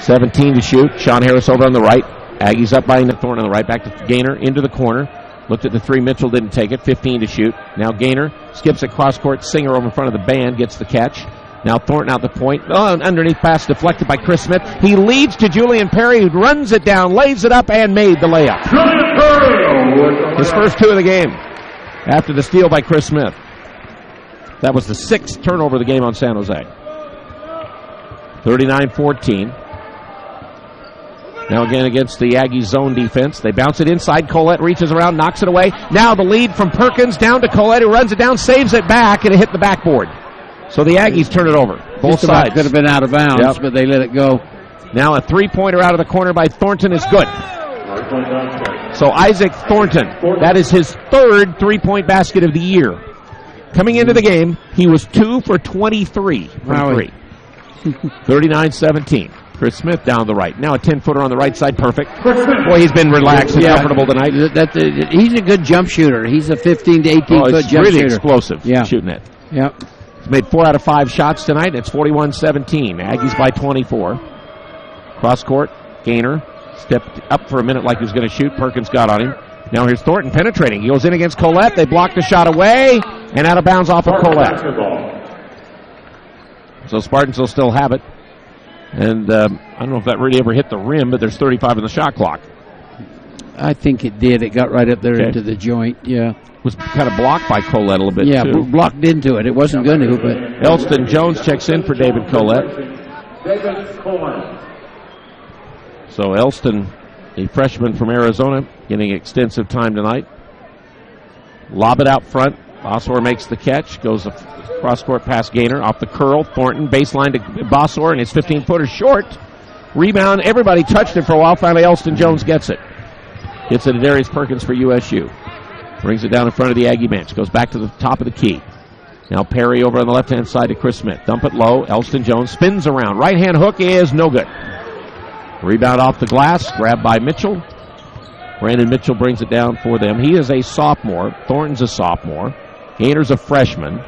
17 to shoot. Sean Harris over on the right. Aggies up by Thornton on the right. Back to Gaynor into the corner. Looked at the three. Mitchell didn't take it. 15 to shoot. Now Gaynor skips it cross court. Singer over in front of the band gets the catch. Now Thornton out the point. Oh, an underneath pass deflected by Chris Smith. He leads to Julian Perry, who runs it down, lays it up, and made the layup. His first 2 of the game after the steal by Chris Smith. That was the 6th turnover of the game on San Jose. 39-14. Now again against the Aggies zone defense. They bounce it inside. Colette reaches around, knocks it away. Now the lead from Perkins down to Colette, who runs it down, saves it back, and it hit the backboard. So the Aggies turn it over. Both sides. Could have been out of bounds, but they let it go. Now a three-pointer out of the corner by Thornton is good. So Isaac Thornton, that is his 3rd three-point basket of the year. Coming into the game, he was 2 for 23 from 3. 39-17. Chris Smith down the right. Now a 10-footer on the right side. Perfect. Boy, he's been relaxed and comfortable tonight. He's a good jump shooter. He's a 15 to 18-foot jump really shooter. Really explosive shooting it. Yeah. He's made 4 out of 5 shots tonight. It's 41-17. Aggies by 24. Cross court. Gaynor stepped up for a minute like he was going to shoot. Perkins got on him. Now here's Thornton penetrating. He goes in against Colette. They block the shot away and out of bounds off of Colette. So Spartans will still have it. And I don't know if that really ever hit the rim, but there's 35 in the shot clock. I think it did. It got right up there into the joint, Was kind of blocked by Colette a little bit, too. Yeah, blocked into it. It wasn't going to, but... Elston Jones checks in for David Colette. So Elston, a freshman from Arizona, getting extensive time tonight. Lob it out front. Bossor makes the catch. Goes cross-court past Gaynor. Off the curl. Thornton baseline to Bossor, and his 15-footer short. Rebound. Everybody touched it for a while. Finally, Elston Jones gets it. Gets it to Darius Perkins for USU. Brings it down in front of the Aggie bench. Goes back to the top of the key. Now Perry over on the left-hand side to Chris Smith. Dump it low. Elston Jones spins around. Right-hand hook is no good. Rebound off the glass. Grabbed by Mitchell. Brandon Mitchell brings it down for them. He is a sophomore. Thornton's a sophomore. Gaynor's a freshman.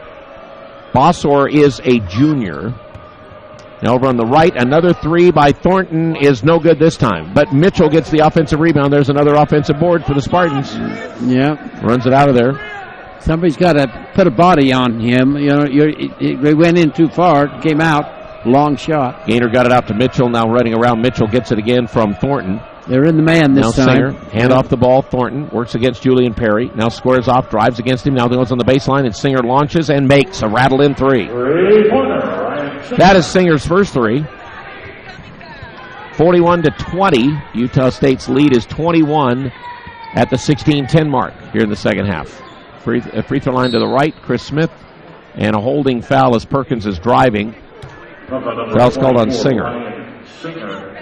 Bossor is a junior. Now over on the right, another three by Thornton is no good this time. But Mitchell gets the offensive rebound. There's another offensive board for the Spartans. Yeah. Runs it out of there. Somebody's got to put a body on him. You know, it went in too far, came out, long shot. Gaynor got it out to Mitchell. Now running around, Mitchell gets it again from Thornton. They're in the man this time. Now Singer, hand off the ball. Thornton works against Julian Perry. Now squares off, drives against him. Now goes on the baseline, and Singer launches and makes a rattle-in three. That is Singer's first three. 41-20. Utah State's lead is 21 at the 16-10 mark here in the second half. Free throw line to the right, Chris Smith, and a holding foul as Perkins is driving. Foul's called on Singer. Singer.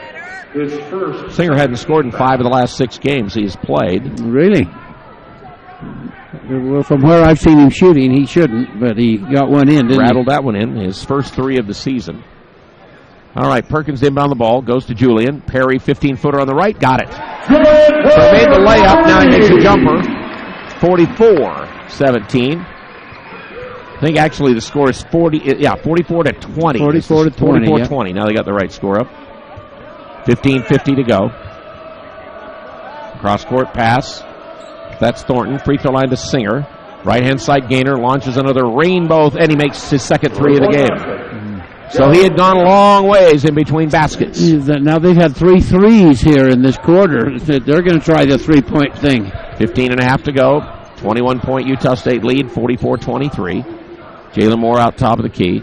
His first. Singer hadn't scored in 5 of the last 6 games he's played. Really? Well, from where I've seen him shooting, he shouldn't, but he got one in, didn't Rattled that one in, his first 3 of the season. All right, Perkins inbound the ball, goes to Julian. Perry, 15-footer on the right, got it. So made the layup, now he makes a jumper. 44-17. I think actually the score is 44-20. 44-20. 44-20. Now they got the right score up. 15:50 to go. Cross-court pass. That's Thornton. Free throw line to Singer. Right-hand side Gaynor launches another rainbow, and he makes his second 3 of the game. So he had gone a long ways in between baskets. Now they've had 3 threes here in this quarter. They're going to try the 3-point thing. 15.5 to go. 21-point Utah State lead, 44-23. Jalen Moore out top of the key.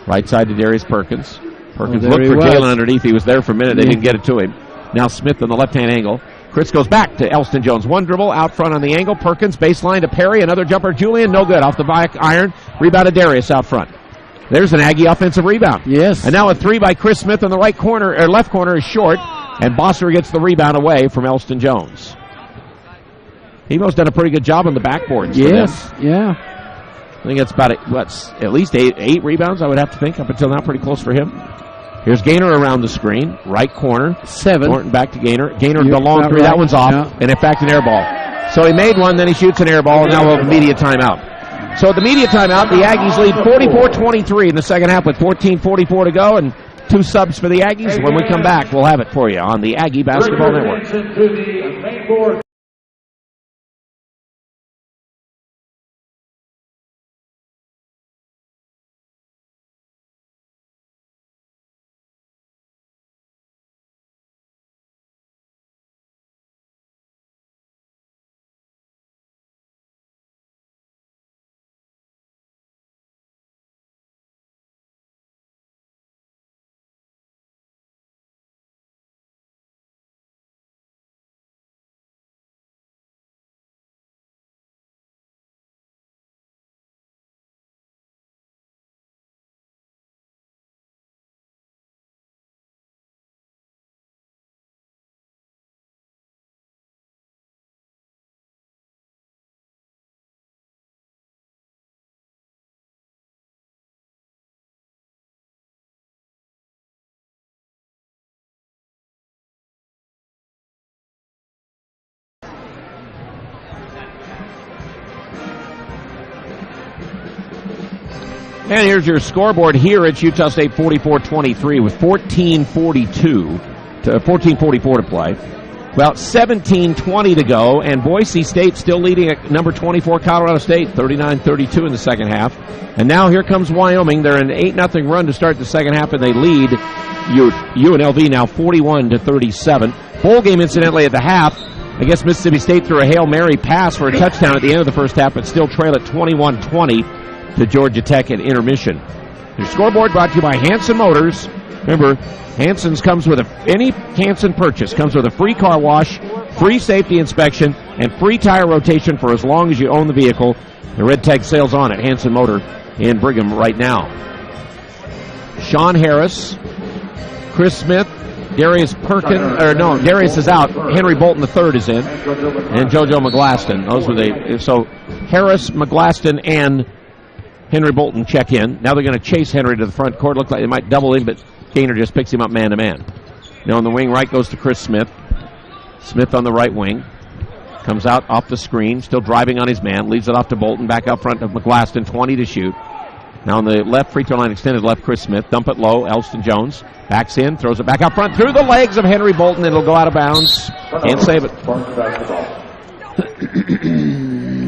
Right side to Darius Perkins. Perkins looked for Jalen underneath. He was there for a minute. They didn't get it to him. Now Smith on the left-hand angle. Chris goes back to Elston Jones. One dribble out front on the angle. Perkins baseline to Perry. Another jumper. Julian, no good. Off the back iron. Rebound to Darius out front. There's an Aggie offensive rebound. Yes. And now a 3 by Chris Smith on the right corner, or left corner is short, and Bosser gets the rebound away from Elston Jones. Hemo's done a pretty good job on the backboards. Yes, yeah. I think it's about at least eight rebounds, I would have to think, up until now, pretty close for him. Here's Gaynor around the screen, right corner. 7. Thornton back to Gaynor. Gaynor the long 3, that one's off, and in fact an air ball. So he made one, then he shoots an air ball, and now we'll have a media timeout. So at the media timeout, the Aggies lead 44-23 in the second half with 14:44 to go, and 2 subs for the Aggies. When we come back, we'll have it for you on the Aggie Basketball Network. And here's your scoreboard here. It's Utah State 44-23 with 14:44 to play. About 17:20 to go, and Boise State still leading at number 24 Colorado State, 39-32 in the second half. And now here comes Wyoming. They're in an 8-0 run to start the second half, and they lead UNLV now 41-37. Bowl game, incidentally, at the half. I guess Mississippi State threw a Hail Mary pass for a touchdown at the end of the first half, but still trail at 21-20 to Georgia Tech at intermission. Your scoreboard brought to you by Hanson Motors. Remember, Hanson's comes with any Hanson purchase comes with a free car wash, free safety inspection, and free tire rotation for as long as you own the vehicle. The red tag sale's on at Hanson Motor in Brigham right now. Sean Harris, Chris Smith, Darius Darius is out. Henry Bolton III is in, and JoJo McGlaston. Those were so Harris, McGlaston, and Henry Bolton check in. Now they're going to chase Henry to the front court. Look like they might double him, but Gaynor just picks him up man-to-man. Now on the wing right goes to Chris Smith. Smith on the right wing. Comes out off the screen, still driving on his man. Leaves it off to Bolton, back out front of McGlaston, 20 to shoot. Now on the left free throw line extended left, Chris Smith. Dump it low, Elston Jones. Backs in, throws it back out front through the legs of Henry Bolton. It'll go out of bounds. Can't save it.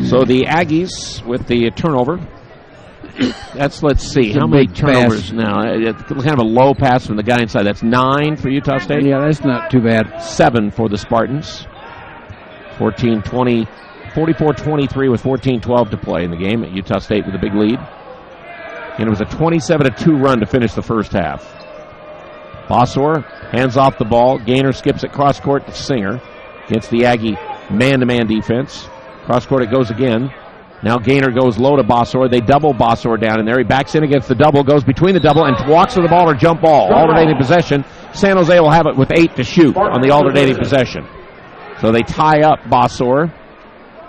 So the Aggies with the turnover. Let's see, how many turnovers now? It's kind of a low pass from the guy inside. That's 9 for Utah State. Yeah, that's not too bad. 7 for the Spartans. 44-23 with 14:12 to play in the game. At Utah State with a big lead. And it was a 27-2 run to finish the first half. Bossor hands off the ball. Gaynor skips it cross court to Singer. Against the Aggie man-to-man defense. Cross court it goes again. Now Gaynor goes low to Bossor. They double Bossor down in there. He backs in against the double, goes between the double, and walks to the ball or jump ball. Alternating possession. San Jose will have it with 8 to shoot on the alternating possession. So they tie up Bossor.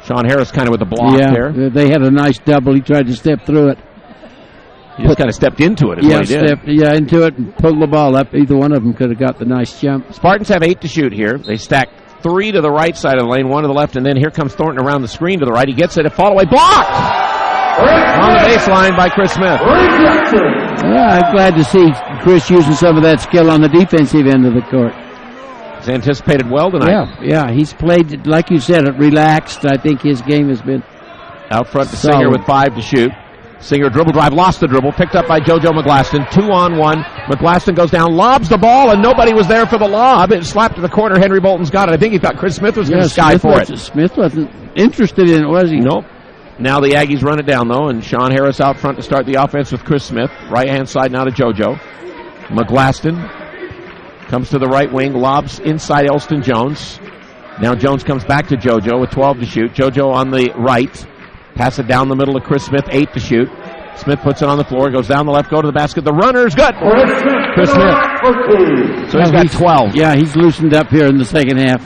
Sean Harris kind of with the block there. They had a nice double. He tried to step through it. He just kind of stepped into it is what he did. Into it and pulled the ball up. Either one of them could have got the nice jump. Spartans have 8 to shoot here. They stack 3 to the right side of the lane, 1 to the left, and then here comes Thornton around the screen to the right. He gets it, a fall away, blocked! On the baseline by Chris Smith. Yeah, I'm glad to see Chris using some of that skill on the defensive end of the court. He's anticipated well tonight. Yeah, he's played, like you said, relaxed. I think his game has been out front to Singer with 5 to shoot. Singer dribble drive, lost the dribble, picked up by JoJo McGlaston. 2-on-1. McGlaston goes down, lobs the ball, and nobody was there for the lob. It slapped to the corner. Henry Bolton's got it. I think he thought Chris Smith was going to sky for it. Smith wasn't interested in it, was he? Nope. Now the Aggies run it down, though, and Sean Harris out front to start the offense with Chris Smith. Right-hand side now to JoJo. McGlaston comes to the right wing, lobs inside Elston Jones. Now Jones comes back to JoJo with 12 to shoot. JoJo on the right. Pass it down the middle of Chris Smith, 8 to shoot. Smith puts it on the floor, goes down the left, go to the basket. The runner's good. Chris Smith. So he's got 12. Yeah, he's loosened up here in the second half.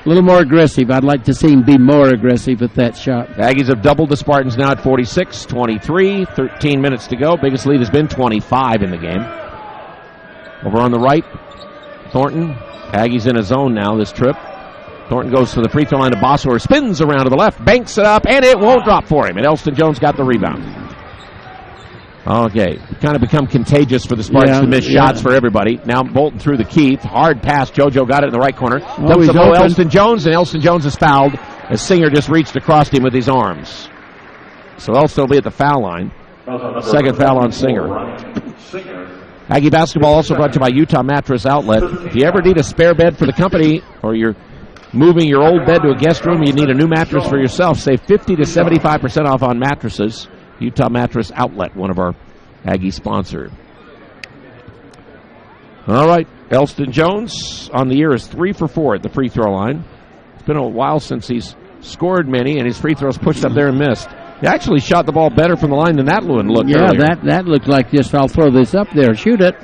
A little more aggressive. I'd like to see him be more aggressive with that shot. The Aggies have doubled the Spartans now at 46-23. 13 minutes to go. Biggest lead has been 25 in the game. Over on the right, Thornton. Aggies in a zone now this trip. Thornton goes to the free throw line to Bossor, spins around to the left, banks it up, and it won't drop for him. And Elston Jones got the rebound. Okay, kind of become contagious for the Spartans to miss shots for everybody. Now Bolton through the key, hard pass. JoJo got it in the right corner. Dumps the ball Elston Jones, and Elston Jones is fouled as Singer just reached across him with his arms. So Elston will be at the foul line. Second foul on Singer. Aggie basketball also brought to you by Utah Mattress Outlet. If you ever need a spare bed for the company, or you're moving your old bed to a guest room, you need a new mattress for yourself, save 50 to 75% off on mattresses. Utah Mattress Outlet, one of our Aggie sponsors. All right, Elston Jones on the year is 3 for 4 at the free throw line. It's been a while since he's scored many, and his free throws pushed up there and missed. He actually shot the ball better from the line than that one looked earlier. Yeah, that looked like just, I'll throw this up there, shoot it.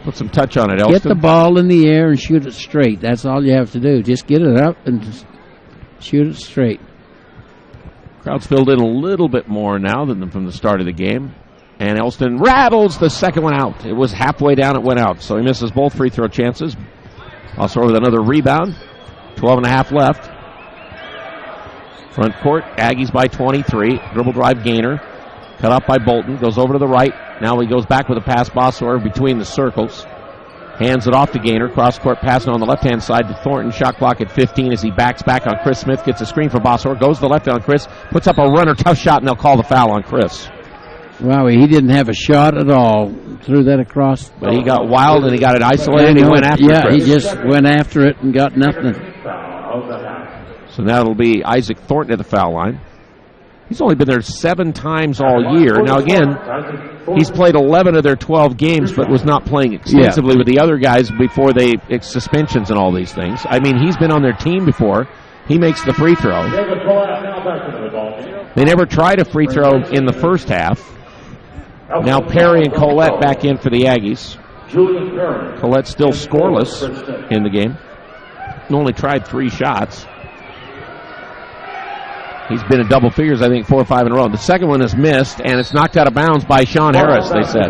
Put some touch on it, Elston. Get the ball in the air and shoot it straight. That's all you have to do. Just get it up and just shoot it straight. Crowd's filled in a little bit more now than from the start of the game. And Elston rattles the second one out. It was halfway down, it went out. So he misses both free throw chances. Also with another rebound. 12 and a half left. Front court, Aggies by 23. Dribble drive Gaynor. Cut off by Bolton. Goes over to the right. Now he goes back with a pass. Bossor between the circles. Hands it off to Gaynor. Cross court passing on the left-hand side to Thornton. Shot clock at 15 as he backs back on Chris Smith. Gets a screen for Bossor. Goes to the left on Chris. Puts up a runner. Tough shot, and they'll call the foul on Chris. Wow, he didn't have a shot at all. Threw that across. But he got wild, and he got it isolated, and he went after Chris. Yeah, he just went after it and got nothing. So now it'll be Isaac Thornton at the foul line. He's only been there 7 times all year. Now, again, he's played 11 of their 12 games, but was not playing extensively with the other guys before suspensions and all these things. I mean, he's been on their team before. He makes the free throw. They never tried a free throw in the first half. Now Perry and Collette back in for the Aggies. Collette still scoreless in the game. Only tried 3 shots. He's been in double figures, I think, 4 or 5 in a row. The second one is missed, and it's knocked out of bounds by Sean Harris, they said.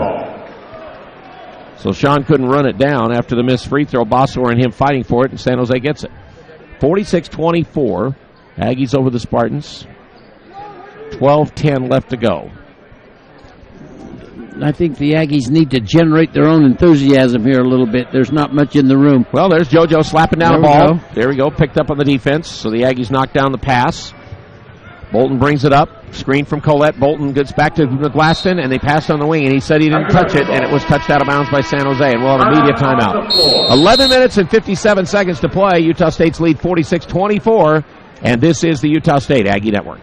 So Sean couldn't run it down after the missed free throw. Bossor and him fighting for it, and San Jose gets it. 46-24. Aggies over the Spartans. 12-10 left to go. I think the Aggies need to generate their own enthusiasm here a little bit. There's not much in the room. Well, there's JoJo slapping down the ball. There we go. Picked up on the defense. So the Aggies knock down the pass. Bolton brings it up. Screen from Collette. Bolton gets back to McGlaston, and they pass on the wing, and he said he didn't touch it, and it was touched out of bounds by San Jose, and we'll have a media timeout. 11 minutes and 57 seconds to play. Utah State's lead 46-24, and this is the Utah State Aggie Network.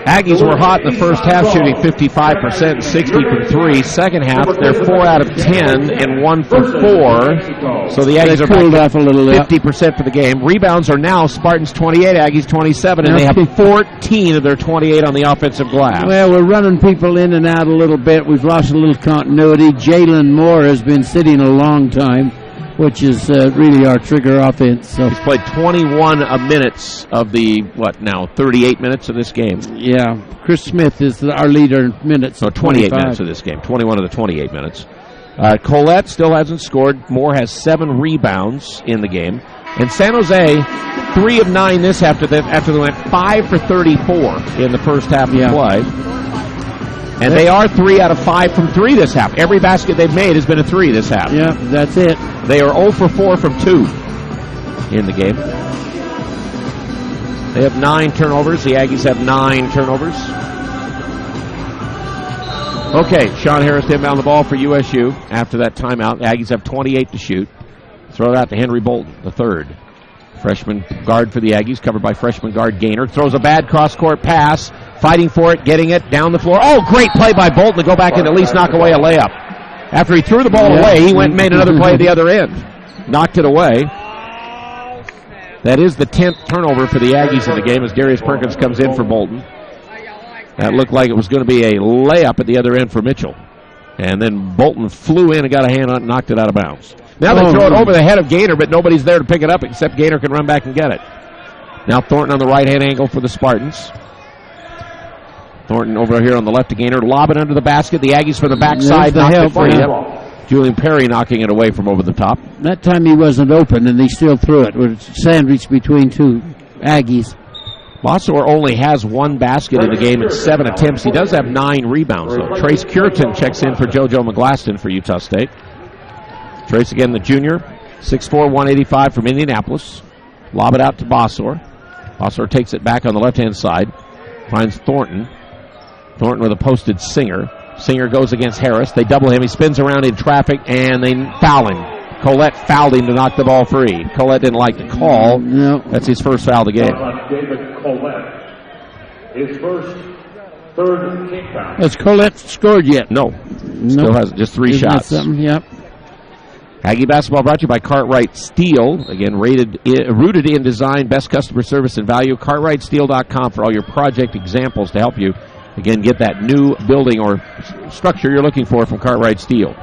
Aggies were hot in the first half, shooting 55%, 60 from 3. Second half, they're 4 out of 10 and 1 for 4. So the Aggies are cooled off a little, 50% for the game. Rebounds are now Spartans 28, Aggies 27, and they have 14 of their 28 on the offensive glass. Well, we're running people in and out a little bit. We've lost a little continuity. Jalen Moore has been sitting a long time, which is really our trigger offense. So he's played 21 minutes of the, 38 minutes of this game? Yeah. Chris Smith is our leader in minutes. So 28 minutes of this game, 21 of the 28 minutes. Colette still hasn't scored. Moore has 7 rebounds in the game. And San Jose, 3 of 9 this after they went 5 for 34 in the first half of play. And they are 3 out of 5 from 3 this half. Every basket they've made has been a 3 this half. Yeah, that's it. They are 0 for 4 from 2 in the game. They have 9 turnovers. The Aggies have 9 turnovers. Okay, Sean Harris to inbound the ball for USU after that timeout. The Aggies have 28 to shoot. Throw it out to Henry Bolton, the third. Freshman guard for the Aggies, covered by freshman guard Gaynor. Throws a bad cross-court pass, fighting for it, getting it down the floor. Oh, great play by Bolton to go back and at least knock away a layup. After he threw the ball away, he went and made another play at the other end. Knocked it away. That is the 10th turnover for the Aggies in the game as Darius Perkins comes in for Bolton. That looked like it was going to be a layup at the other end for Mitchell. And then Bolton flew in and got a hand on it and knocked it out of bounds. Now they throw it over the head of Gaynor, but nobody's there to pick it up except Gaynor can run back and get it. Now Thornton on the right-hand angle for the Spartans. Thornton over here on the left to Gaynor. Lob it under the basket. The Aggies from the backside knocked it free. Julian Perry knocking it away from over the top. That time he wasn't open, and they still threw it. It was sandwiched between 2 Aggies. Bossor only has 1 basket in the game in 7 attempts. He does have 9 rebounds, though. Trace Curitan checks in for JoJo McGlaston for Utah State. Trace again, the junior, 6'4", 185 from Indianapolis. Lob it out to Bossor. Bossor takes it back on the left-hand side. Finds Thornton. Thornton with a posted Singer. Singer goes against Harris. They double him. He spins around in traffic, and they foul him. Colette fouled him to knock the ball free. Colette didn't like the call. No. That's his first foul of the game. David Colette. His third team foul. Has Colette scored yet? No. Still has just 3 shots. Yep. Aggie basketball brought to you by Cartwright Steel. Again, rooted in design, best customer service and value. CartwrightSteel.com for all your project examples to help you, again, get that new building or structure you're looking for from Cartwright Steel.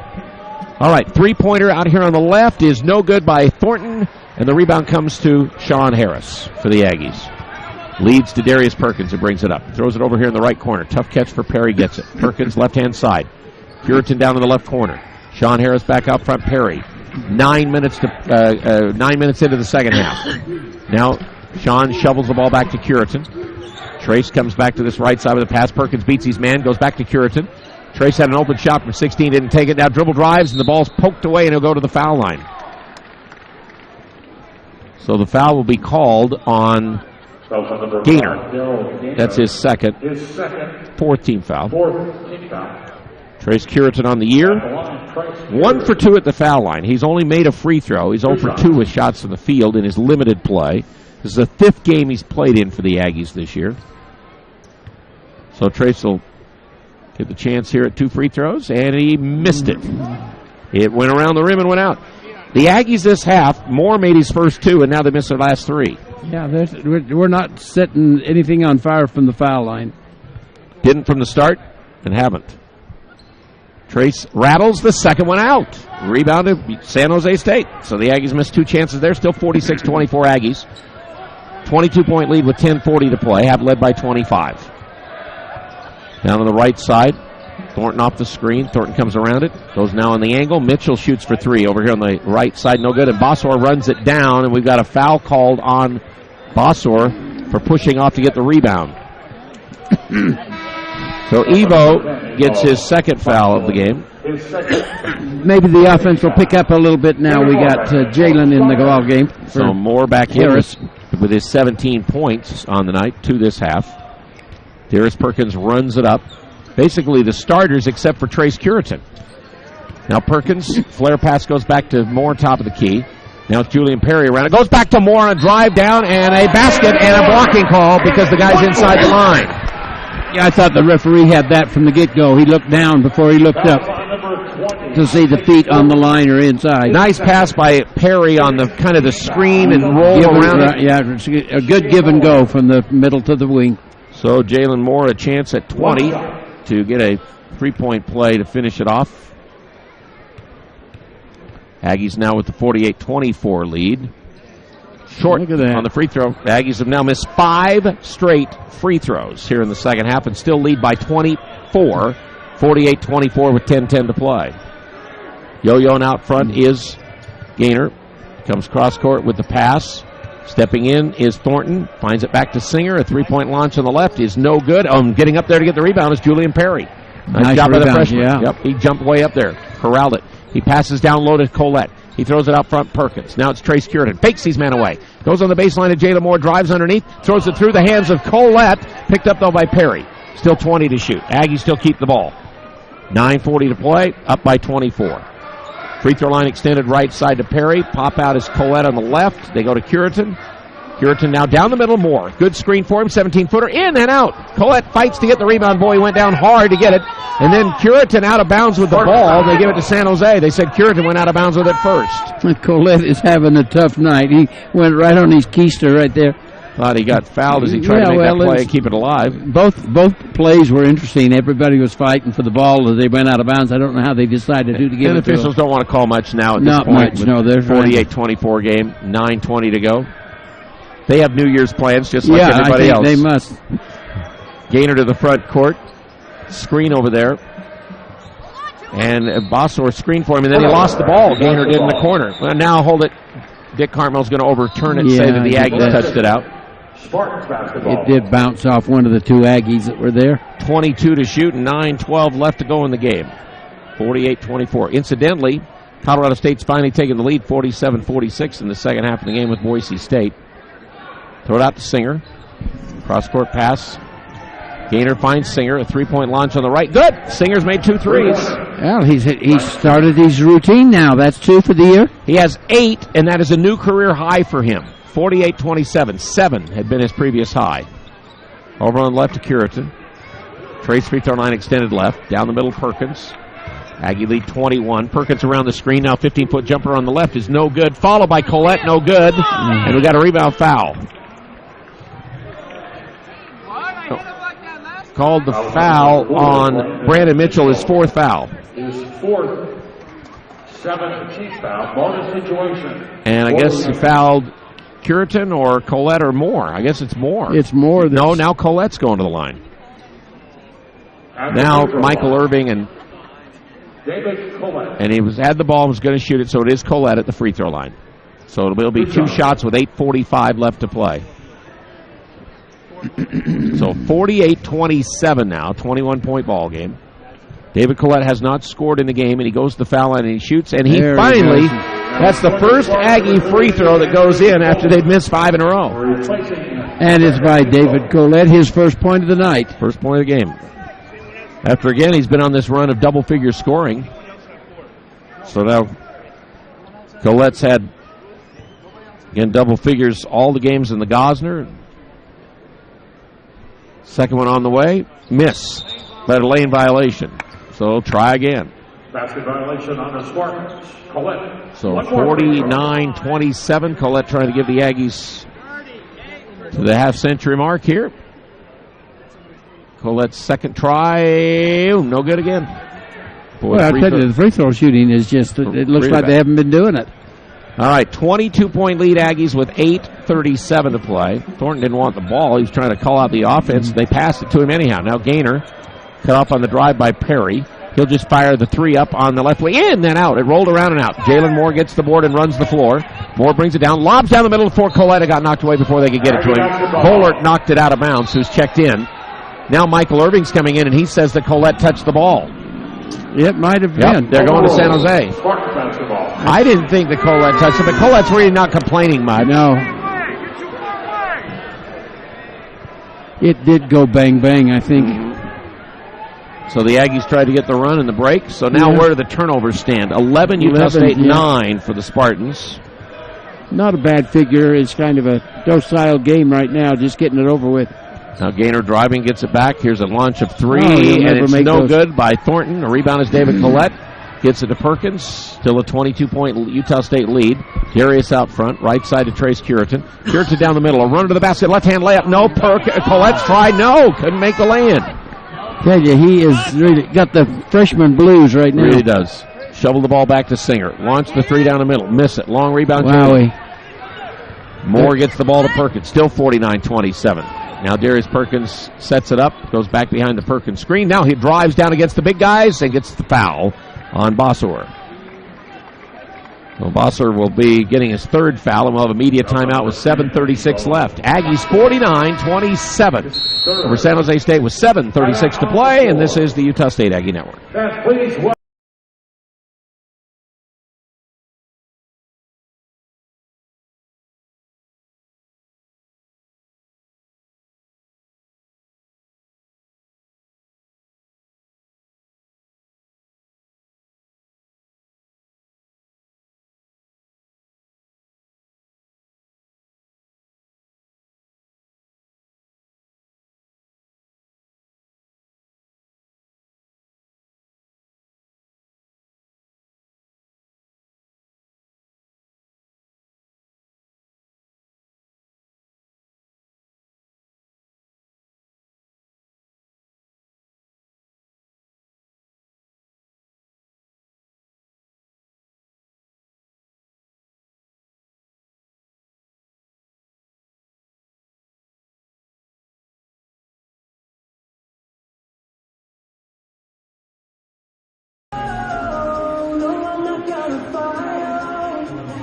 All right, 3-pointer out here on the left is no good by Thornton, and the rebound comes to Sean Harris for the Aggies. Leads to Darius Perkins, who brings it up. Throws it over here in the right corner. Tough catch for Perry, gets it. Perkins, left-hand side. Puritan down in the left corner. Sean Harris back out front, Perry. 9 minutes into the second half. Now Sean shovels the ball back to Curitan. Trace comes back to this right side with the pass. Perkins beats his man, goes back to Curitan. Trace had an open shot from 16, didn't take it. Now dribble drives, and the ball's poked away, and he'll go to the foul line. So the foul will be called on Gaynor. That's his second. Fourth team foul. Trace Curitan on the year. 1 for 2 at the foul line. He's only made a free throw. He's 0 for 2 with shots from the field in his limited play. This is the 5th game he's played in for the Aggies this year. So Trace will get the chance here at 2 free throws, and he missed it. It went around the rim and went out. The Aggies this half, Moore made his first 2, and now they missed their last 3. Yeah, we're not setting anything on fire from the foul line. Didn't from the start, and haven't. Trace rattles the second one out. Rebounded San Jose State. So the Aggies missed 2 chances there. Still 46-24 Aggies. 22-point lead with 10:40 to play. Have led by 25. Down on the right side. Thornton off the screen. Thornton comes around it. Goes now on the angle. Mitchell shoots for 3 over here on the right side. No good. And Bossor runs it down. And we've got a foul called on Bossor for pushing off to get the rebound. So Evo gets his second foul of the game. Maybe the offense will pick up a little bit now. We got Jalen in the ball game. So Moore back here with his 17 points on the night, 2 this half. Darius Perkins runs it up. Basically the starters except for Trace Curitan. Now Perkins, flare pass goes back to Moore, top of the key. Now it's Julian Perry around. It goes back to Moore on a drive down and a basket and a blocking call because the guy's inside the line. Yeah, I thought the referee had that from the get-go. He looked down before he looked up to see the feet on the line or inside. Nice pass by Perry on the kind of the screen and roll around it. Yeah, a good give and go from the middle to the wing. So Jalen Moore a chance at 20 to get a three-point play to finish it off. Aggies now with the 48-24 lead. Short on the free throw. The Aggies have now missed 5 straight free throws here in the second half and still lead by 24. 48-24 with 10:10 to play. Yo-yoing out front is Gaynor. Comes cross court with the pass. Stepping in is Thornton. Finds it back to Singer. A three-point launch on the left is no good. Getting up there to get the rebound is Julian Perry. Nice job by the freshman. Yeah. Yep, he jumped way up there. Corralled it. He passes down low to Colette. He throws it out front, Perkins. Now it's Trace Curitan. Fakes his man away. Goes on the baseline to Jalen Moore. Drives underneath. Throws it through the hands of Colette. Picked up, though, by Perry. Still 20 to shoot. Aggies still keep the ball. 9:40 to play. Up by 24. Free throw line extended right side to Perry. Pop out is Colette on the left. They go to Curitan. Curitan now down the middle more. Good screen for him. 17-footer. In and out. Colette fights to get the rebound. Boy, he went down hard to get it. And then Curitan out of bounds with the ball. They give it to San Jose. They said Curitan went out of bounds with it first. Colette is having a tough night. He went right on his keister right there. Thought he got fouled as he tried to make that play and keep it alive. Both plays were interesting. Everybody was fighting for the ball as they went out of bounds. I don't know how they decided who to give it to. And officials don't want to call much now at this point. Not much, no. They're 48-24 game, 9:20 to go. They have New Year's plans just like everybody else. They must. Gaynor to the front court. Screen over there. And Bossor screen for him, and then he lost the ball. Gaynor did in the corner. Well, now hold it. Dick Carmel's going to overturn it and say that the Aggies touched it out. It did bounce off one of the two Aggies that were there. 22 to shoot and 9:12 left to go in the game. 48-24. Incidentally, Colorado State's finally taken the lead 47-46 in the second half of the game with Boise State. Throw it out to Singer. Cross-court pass. Gaynor finds Singer. A three-point launch on the right. Good! Singer's made 2 threes. Well, he's started his routine now. That's 2 for the year. He has 8, and that is a new career high for him. 48-27. 7 had been his previous high. Over on the left to Curitan. Trace free throw line extended left. Down the middle, Perkins. Aggie lead 21. Perkins around the screen. Now 15-foot jumper on the left is no good. Followed by Colette, no good. And we got a rebound foul. Called the foul on Brandon Mitchell, his 4th foul. His 4th, 7th team foul, bonus situation. And I guess he fouled Curitan or Colette or Moore. I guess it's Moore. It's Moore. No, now Colette's going to the line. Now Michael Irving and David Colette. And he had the ball and was going to shoot it, so it is Colette at the free throw line. So it'll be 2 shots with 8:45 left to play. So 48-27 now, 21-point ball game. David Colette has not scored in the game, and he goes to the foul line and he shoots, and that's the first Aggie free throw that goes in after they've missed 5 in a row. And it's by David Colette, his first point of the night. First point of the game. After, again, he's been on this run of double-figure scoring. So now Colette's had, again, double figures all the games in the Gosner. Second one on the way. Miss. But a lane violation. So try again. Basket violation on the Spartans. Colette. So 49-27. Colette trying to give the Aggies to the half-century mark here. Colette's second try. No good again. Boy, I tell you, the free throw shooting is just, it looks like they haven't been doing it. All right, 22-point lead Aggies with 8:37 to play. Thornton didn't want the ball. He was trying to call out the offense. They passed it to him anyhow. Now Gaynor cut off on the drive by Perry. He'll just fire the 3 up on the left wing. In, then out. It rolled around and out. Jalen Moore gets the board and runs the floor. Moore brings it down. Lobs down the middle for Colette. It got knocked away before they could get it to him. Bollert knocked it out of bounds, who's checked in. Now Michael Irving's coming in, and he says that Colette touched the ball. It might have been. They're going to San Jose. I didn't think that Colette touched it, but Colette's really not complaining much. No. It did go bang-bang, I think. So the Aggies tried to get the run and the break. So now where do the turnovers stand? 11, Utah State, 9 for the Spartans. Not a bad figure. It's kind of a docile game right now, just getting it over with. Now Gaynor driving, gets it back. Here's a launch of three, and it's no good by Thornton. A rebound is David Collette. Gets it to Perkins. Still a 22-point Utah State lead. Darius out front. Right side to Trace Curitan. Curitan down the middle. A run to the basket. Left-hand layup. No. Collette's tried. No. Couldn't make the lay-in. Tell you, he is really got the freshman blues right now. Really does. Shovel the ball back to Singer. Launch the three down the middle. Miss it. Long rebound. Wowie. Moore gets the ball to Perkins. Still 49-27. Now Darius Perkins sets it up. Goes back behind the Perkins screen. Now he drives down against the big guys and gets the foul on Bossor. Well, Bossor will be getting his third foul, and we'll have a media timeout with 7:36 left. Aggies 49-27 over San Jose State with 7:36 to play, and this is the Utah State Aggie Network.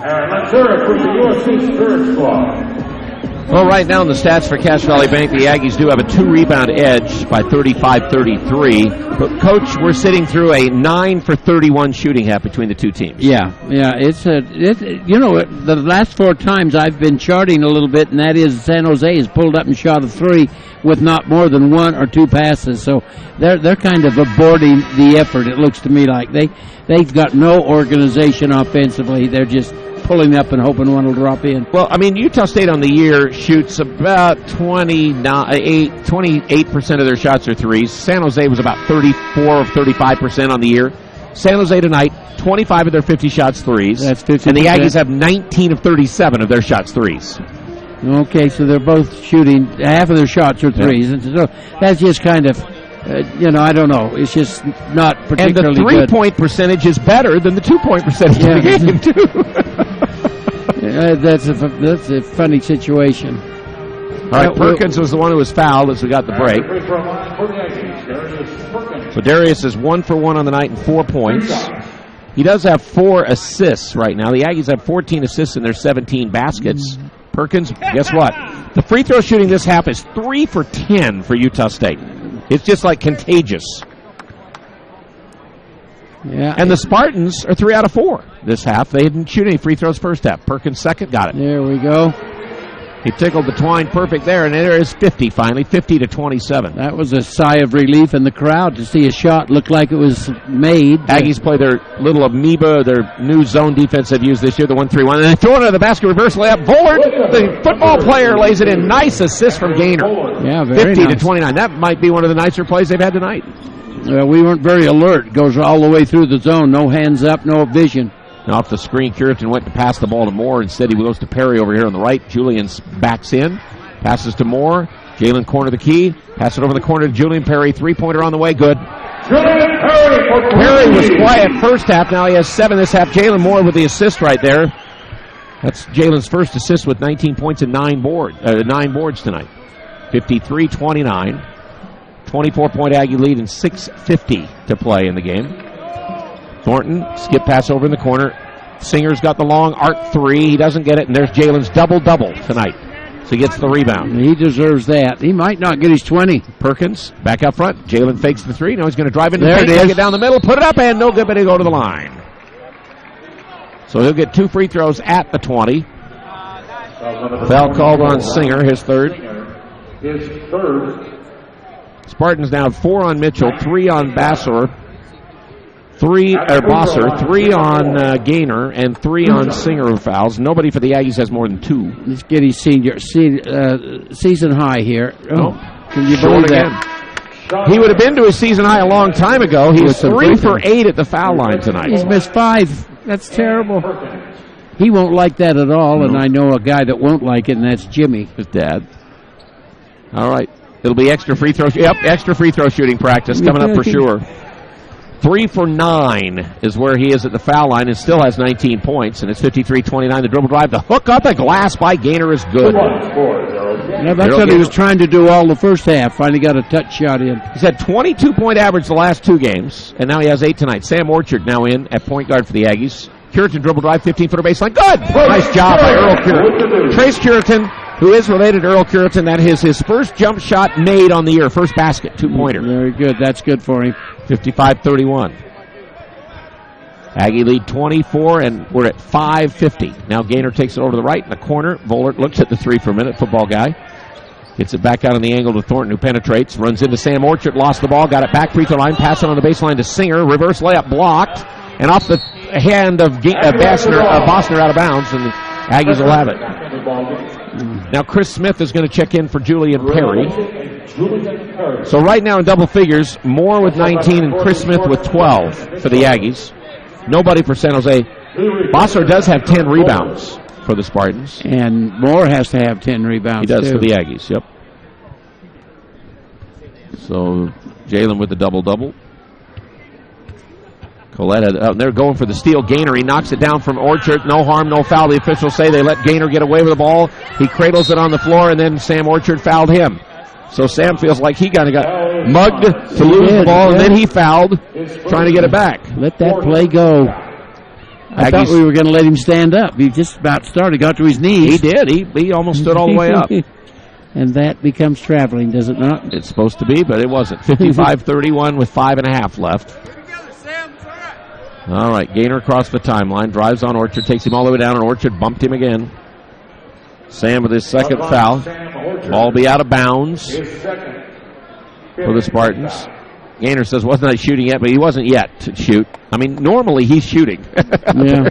And let's hear it from the USC Spirit Squad. Well, right now in the stats for Cache Valley Bank, the Aggies do have a 2-rebound edge by 35-33. But, Coach, we're sitting through a 9-for-31 shooting half between the two teams. Yeah. The last 4 times I've been charting a little bit, and that is San Jose has pulled up and shot a 3 with not more than 1 or 2 passes. So they're kind of aborting the effort, it looks to me like. They've got no organization offensively. They're just pulling up and hoping one will drop in. Well, I mean, Utah State on the year shoots about 28% of their shots are threes. San Jose was about 34 or 35% on the year. San Jose tonight, 25 of their 50 shots threes. That's 50%. And the Aggies have 19 of 37 of their shots threes. Okay, so they're both shooting, half of their shots are threes. And so that's just kind of, I don't know. It's just not particularly good. And the 3-point percentage is better than the 2-point percentage in the game, too. That's a funny situation. All right, Perkins was the one who was fouled as we got the break. So Darius is 1 for 1 on the night and 4 points. He does have 4 assists right now. The Aggies have 14 assists in their 17 baskets. Perkins, guess what? The free throw shooting this half is 3 for 10 for Utah State. It's just like contagious. Yeah. And the Spartans are 3 out of 4 this half. They didn't shoot any free throws first half. Perkins second, got it. There we go. He tickled the twine perfect there, and there is 50 finally, 50-27. That was a sigh of relief in the crowd to see a shot look like it was made. Aggies play their little amoeba, their new zone defense they've used this year, the 1-3-1, and they throw it into the basket, reverse layup. Board, the football player lays it in. Nice assist from Gaynor. Yeah, very 50-29. Nice. That might be one of the nicer plays they've had tonight. We weren't very alert. Goes all the way through the zone. No hands up, no vision. Now off the screen, Curitan went to pass the ball to Moore. Instead, he goes to Perry over here on the right. Julian backs in. Passes to Moore. Jalen corner the key. Pass it over the corner to Julian Perry. 3-pointer on the way. Good. Perry was quiet first half. Now he has 7 this half. Jalen Moore with the assist right there. That's Jalen's first assist with 19 points and 9 boards tonight. 53-29. 24-point Aggie lead and 6:50 to play in the game. Thornton, skip pass over in the corner. Singer's got the long arc 3. He doesn't get it, and there's Jalen's double-double tonight. So he gets the rebound. He deserves that. He might not get his 20. Perkins, back up front. Jalen fakes the 3. Now he's going to drive into the paint, take it down the middle, put it up, and no good, but he'll go to the line. So he'll get 2 free throws at the 20. Foul called on Singer, his third. His third. Spartans now have 4 on Mitchell, 3 on Bassor. Bosser, 3 on Gaynor, and 3 on Singer fouls. Nobody for the Aggies has more than 2. Let's get his season high here. Oh, can you short believe again. that? He would have been to his season high a long time ago. He's 3 for 8 at the foul line tonight. He's missed 5. That's terrible. He won't like that at all, and I know a guy that won't like it, and that's Jimmy. His dad. All right. It'll be extra free throw. Yep, extra free throw shooting practice coming up for sure. 3 for 9 is where he is at the foul line and still has 19 points, and it's 53-29. The dribble drive, the hook up the glass by Gaynor is good. Yeah, that's what he was trying to do all the first half. Finally got a touch shot in. He's had 22-point average the last 2 games, and now he has 8 tonight. Sam Orchard now in at point guard for the Aggies. Curitan dribble drive, 15-footer baseline. Good! Nice job by Earl Curitan. Trace Curitan, who is related to Earl Curitan, that is his first jump shot made on the year. First basket, 2-pointer. Very good. That's good for him. 55-31. Aggie lead 24, and we're at 5:50. Now Gaynor takes it over to the right in the corner. Vollert looks at the 3 for a minute, football guy. Gets it back out on the angle to Thornton, who penetrates. Runs into Sam Orchard, lost the ball, got it back free throw line, pass it on the baseline to Singer. Reverse layup blocked, and off the hand of Bosner out of bounds, and the Aggies will have it. Now Chris Smith is going to check in for Julian Perry. So right now in double figures, Moore with 19 and Chris Smith with 12 for the Aggies. Nobody for San Jose. Bosser does have 10 rebounds for the Spartans. And Moore has to have 10 rebounds, He does too. for the Aggies, yep. So Jalen with the double-double. Colette, they're going for the steal. Gaynor, he knocks it down from Orchard. No harm, no foul. The officials say they let Gaynor get away with the ball. He cradles it on the floor, and then Sam Orchard fouled him. So Sam feels like he kind of got mugged to lose the ball, and then he fouled, trying to get it back. Let that play go. I thought we were going to let him stand up. He just about started, got to his knees. He did. He almost stood all the way up. And that becomes traveling, does it not? It's supposed to be, but it wasn't. 55-31 with 5.5 left. All right, Gaynor across the timeline, drives on Orchard, takes him all the way down, and Orchard bumped him again. Sam with his second foul. Ball will be out of bounds for the Spartans. Gaynor says, wasn't I shooting yet? But he wasn't yet to shoot. I mean, normally he's shooting. Yeah.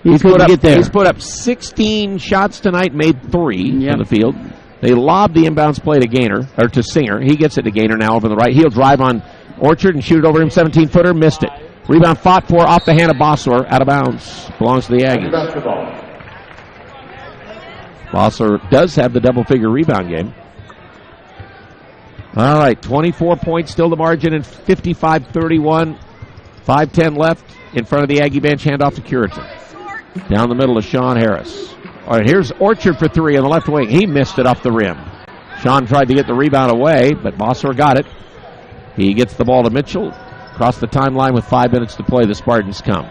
He's put up 16 shots tonight, made 3 in the field. They lobbed the inbounds play to Gaynor, or to Singer. He gets it to Gaynor now over the right. He'll drive on Orchard and shoot it over him. 17-footer, missed it. Rebound fought for off the hand of Bossor, out of bounds. Belongs to the Aggies. Bossor does have the double-figure rebound game. All right, 24 points still the margin, and 55-31. 5:10 left in front of the Aggie bench. Handoff to Curitan. Down the middle to Sean Harris. All right, here's Orchard for 3 on the left wing. He missed it off the rim. Sean tried to get the rebound away, but Bossor got it. He gets the ball to Mitchell. Across the timeline with 5 minutes to play, the Spartans come.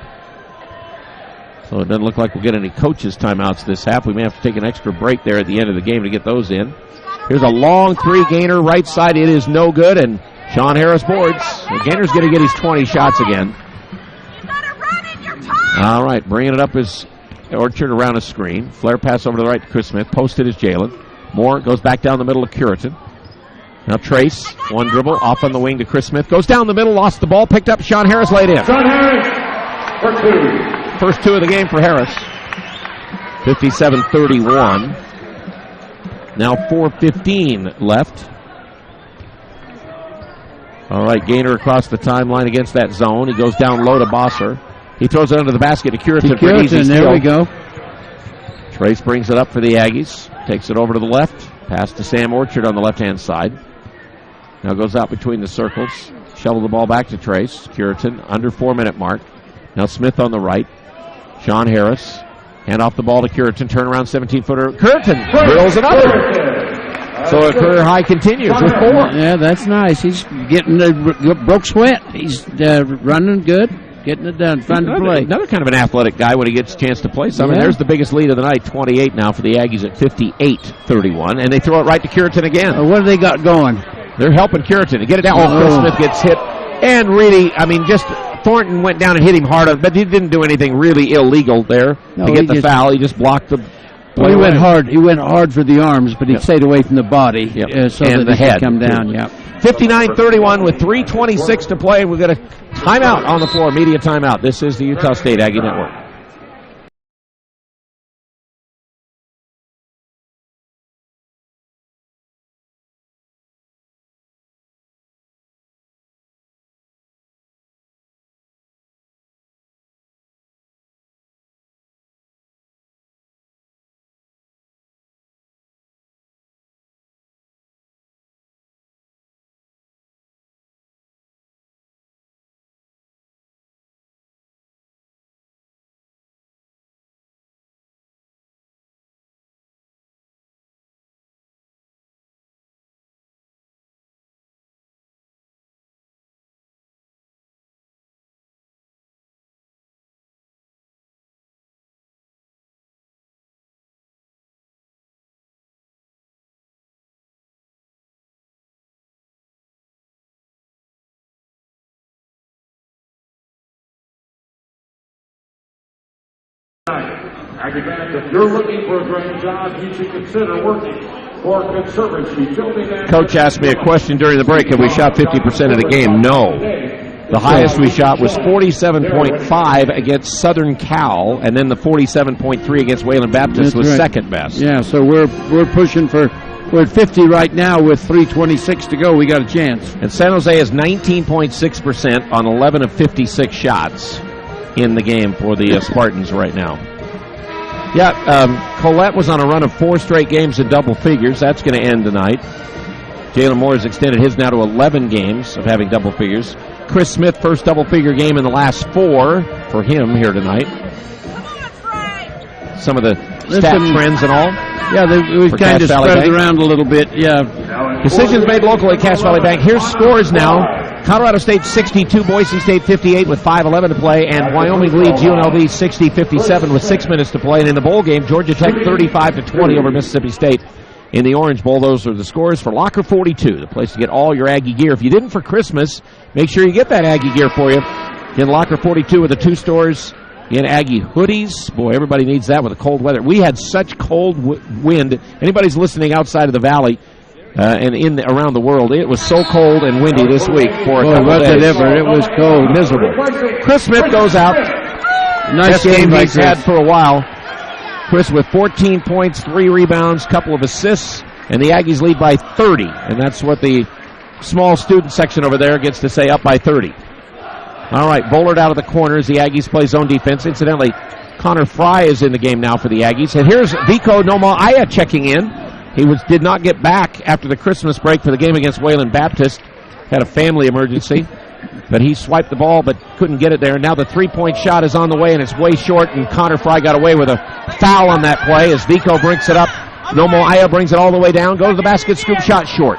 So it doesn't look like we'll get any coaches' timeouts this half. We may have to take an extra break there at the end of the game to get those in. Here's a long 3, Gaynor, right side. It is no good, and Sean Harris boards. So Gaynor's going to get his 20 shots again. All right, bringing it up is Orchard around a screen. Flare pass over to the right to Chris Smith. Posted is Jalen. Moore goes back down the middle of Curitan. Now Trace, one dribble, off on the wing to Chris Smith. Goes down the middle, lost the ball, picked up. Sean Harris laid in. Sean Harris for 2. First 2 of the game for Harris. 57-31. Now 4:15 left. All right, Gaynor across the timeline against that zone. He goes down low to Bossor. He throws it under the basket to Curitan for an easy steal. There we go. Trace brings it up for the Aggies. Takes it over to the left. Pass to Sam Orchard on the left-hand side. Now goes out between the circles. Shovel the ball back to Trace. Curitan under 4-minute mark. Now Smith on the right. Sean Harris. Hand off the ball to Curitan. Turnaround 17-footer. Curitan drills another. So a career high continues with 4. Yeah, that's nice. He's getting the broke sweat. He's running good. Getting it done. Fun to play. Another kind of an athletic guy when he gets a chance to play some. And there's the biggest lead of the night, 28 now for the Aggies at 58-31. And they throw it right to Curitan again. What have they got going? They're helping Curitan to get it down. Chris Smith gets hit. And really, I mean, just Thornton went down and hit him hard, but he didn't do anything really illegal there to get the foul. He just blocked the... Well, he went hard. He went hard for the arms, but he stayed away from the body so that the he head could come down. Yep. 59-31 with 3:26 to play. We've got a timeout on the floor, media timeout. This is the Utah State Aggie Network. Aggie fans, if you're looking for a dream job, you should consider working for Conservancy Building and... Coach asked me a question during the break. Have we shot 50% of the game? No. The highest we shot was 47.5 against Southern Cal, and then the 47.3 against Wayland Baptist was second best. Yeah, so we're pushing for... We're at 50 right now with 3:26 to go. We got a chance. And San Jose is 19.6% on 11 of 56 shots in the game for the Spartans right now. Yeah, Colette was on a run of 4 straight games in double figures. That's going to end tonight. Jalen Moore has extended his now to 11 games of having double figures. Chris Smith, first double-figure game in the last 4 for him here tonight. Some of the stat trends and all. Yeah, we've kind of spread it around a little bit. Yeah. Decisions made locally at Cache Valley Bank. Here's scores now. Colorado State 62, Boise State 58 with 5:11 to play, and Wyoming leads UNLV 60-57 with 6 minutes to play. And in the bowl game, Georgia Tech 35-20 over Mississippi State in the Orange Bowl. Those are the scores for Locker 42, the place to get all your Aggie gear. If you didn't for Christmas, make sure you get that Aggie gear for you. In Locker 42 with the 2 stores in Aggie hoodies. Boy, everybody needs that with the cold weather. We had such cold wind. Anybody's listening outside of the valley and around the world, it was so cold and windy this week for a couple of days. It was cold. Miserable. Chris Smith goes out. Nice game he's had for a while. Chris with 14 points, 3 rebounds, couple of assists, and the Aggies lead by 30. And that's what the small student section over there gets to say, up by 30. All right, Bullard out of the corner as the Aggies play zone defense. Incidentally, Connor Fry is in the game now for the Aggies. And here's Vico Nomoaya checking in. He did not get back after the Christmas break for the game against Wayland Baptist. Had a family emergency. But he swiped the ball but couldn't get it there. Now the three-point shot is on the way, and it's way short, and Connor Fry got away with a foul on that play as Vico brings it up. Nomoaya brings it all the way down. Go to the basket, scoop shot short.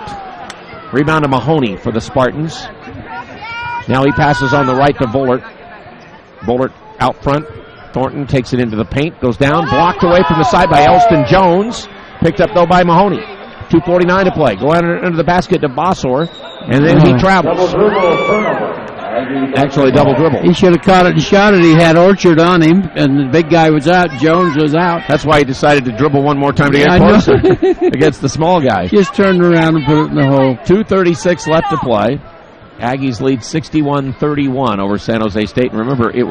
Rebound to Mahoney for the Spartans. Now he passes on the right to Bullard. Bullard out front. Thornton takes it into the paint, goes down, blocked away from the side by Elston Jones. Picked up, though, by Mahoney. 2:49 to play. Go under the basket to Bossor, and then he travels. Actually, double dribble. He should have caught it and shot it. He had Orchard on him, and the big guy was out. Jones was out. That's why he decided to dribble one more time to get closer against the small guy. Just turned around and put it in the hole. 2:36 left to play. Aggies lead 61-31 over San Jose State. And remember, it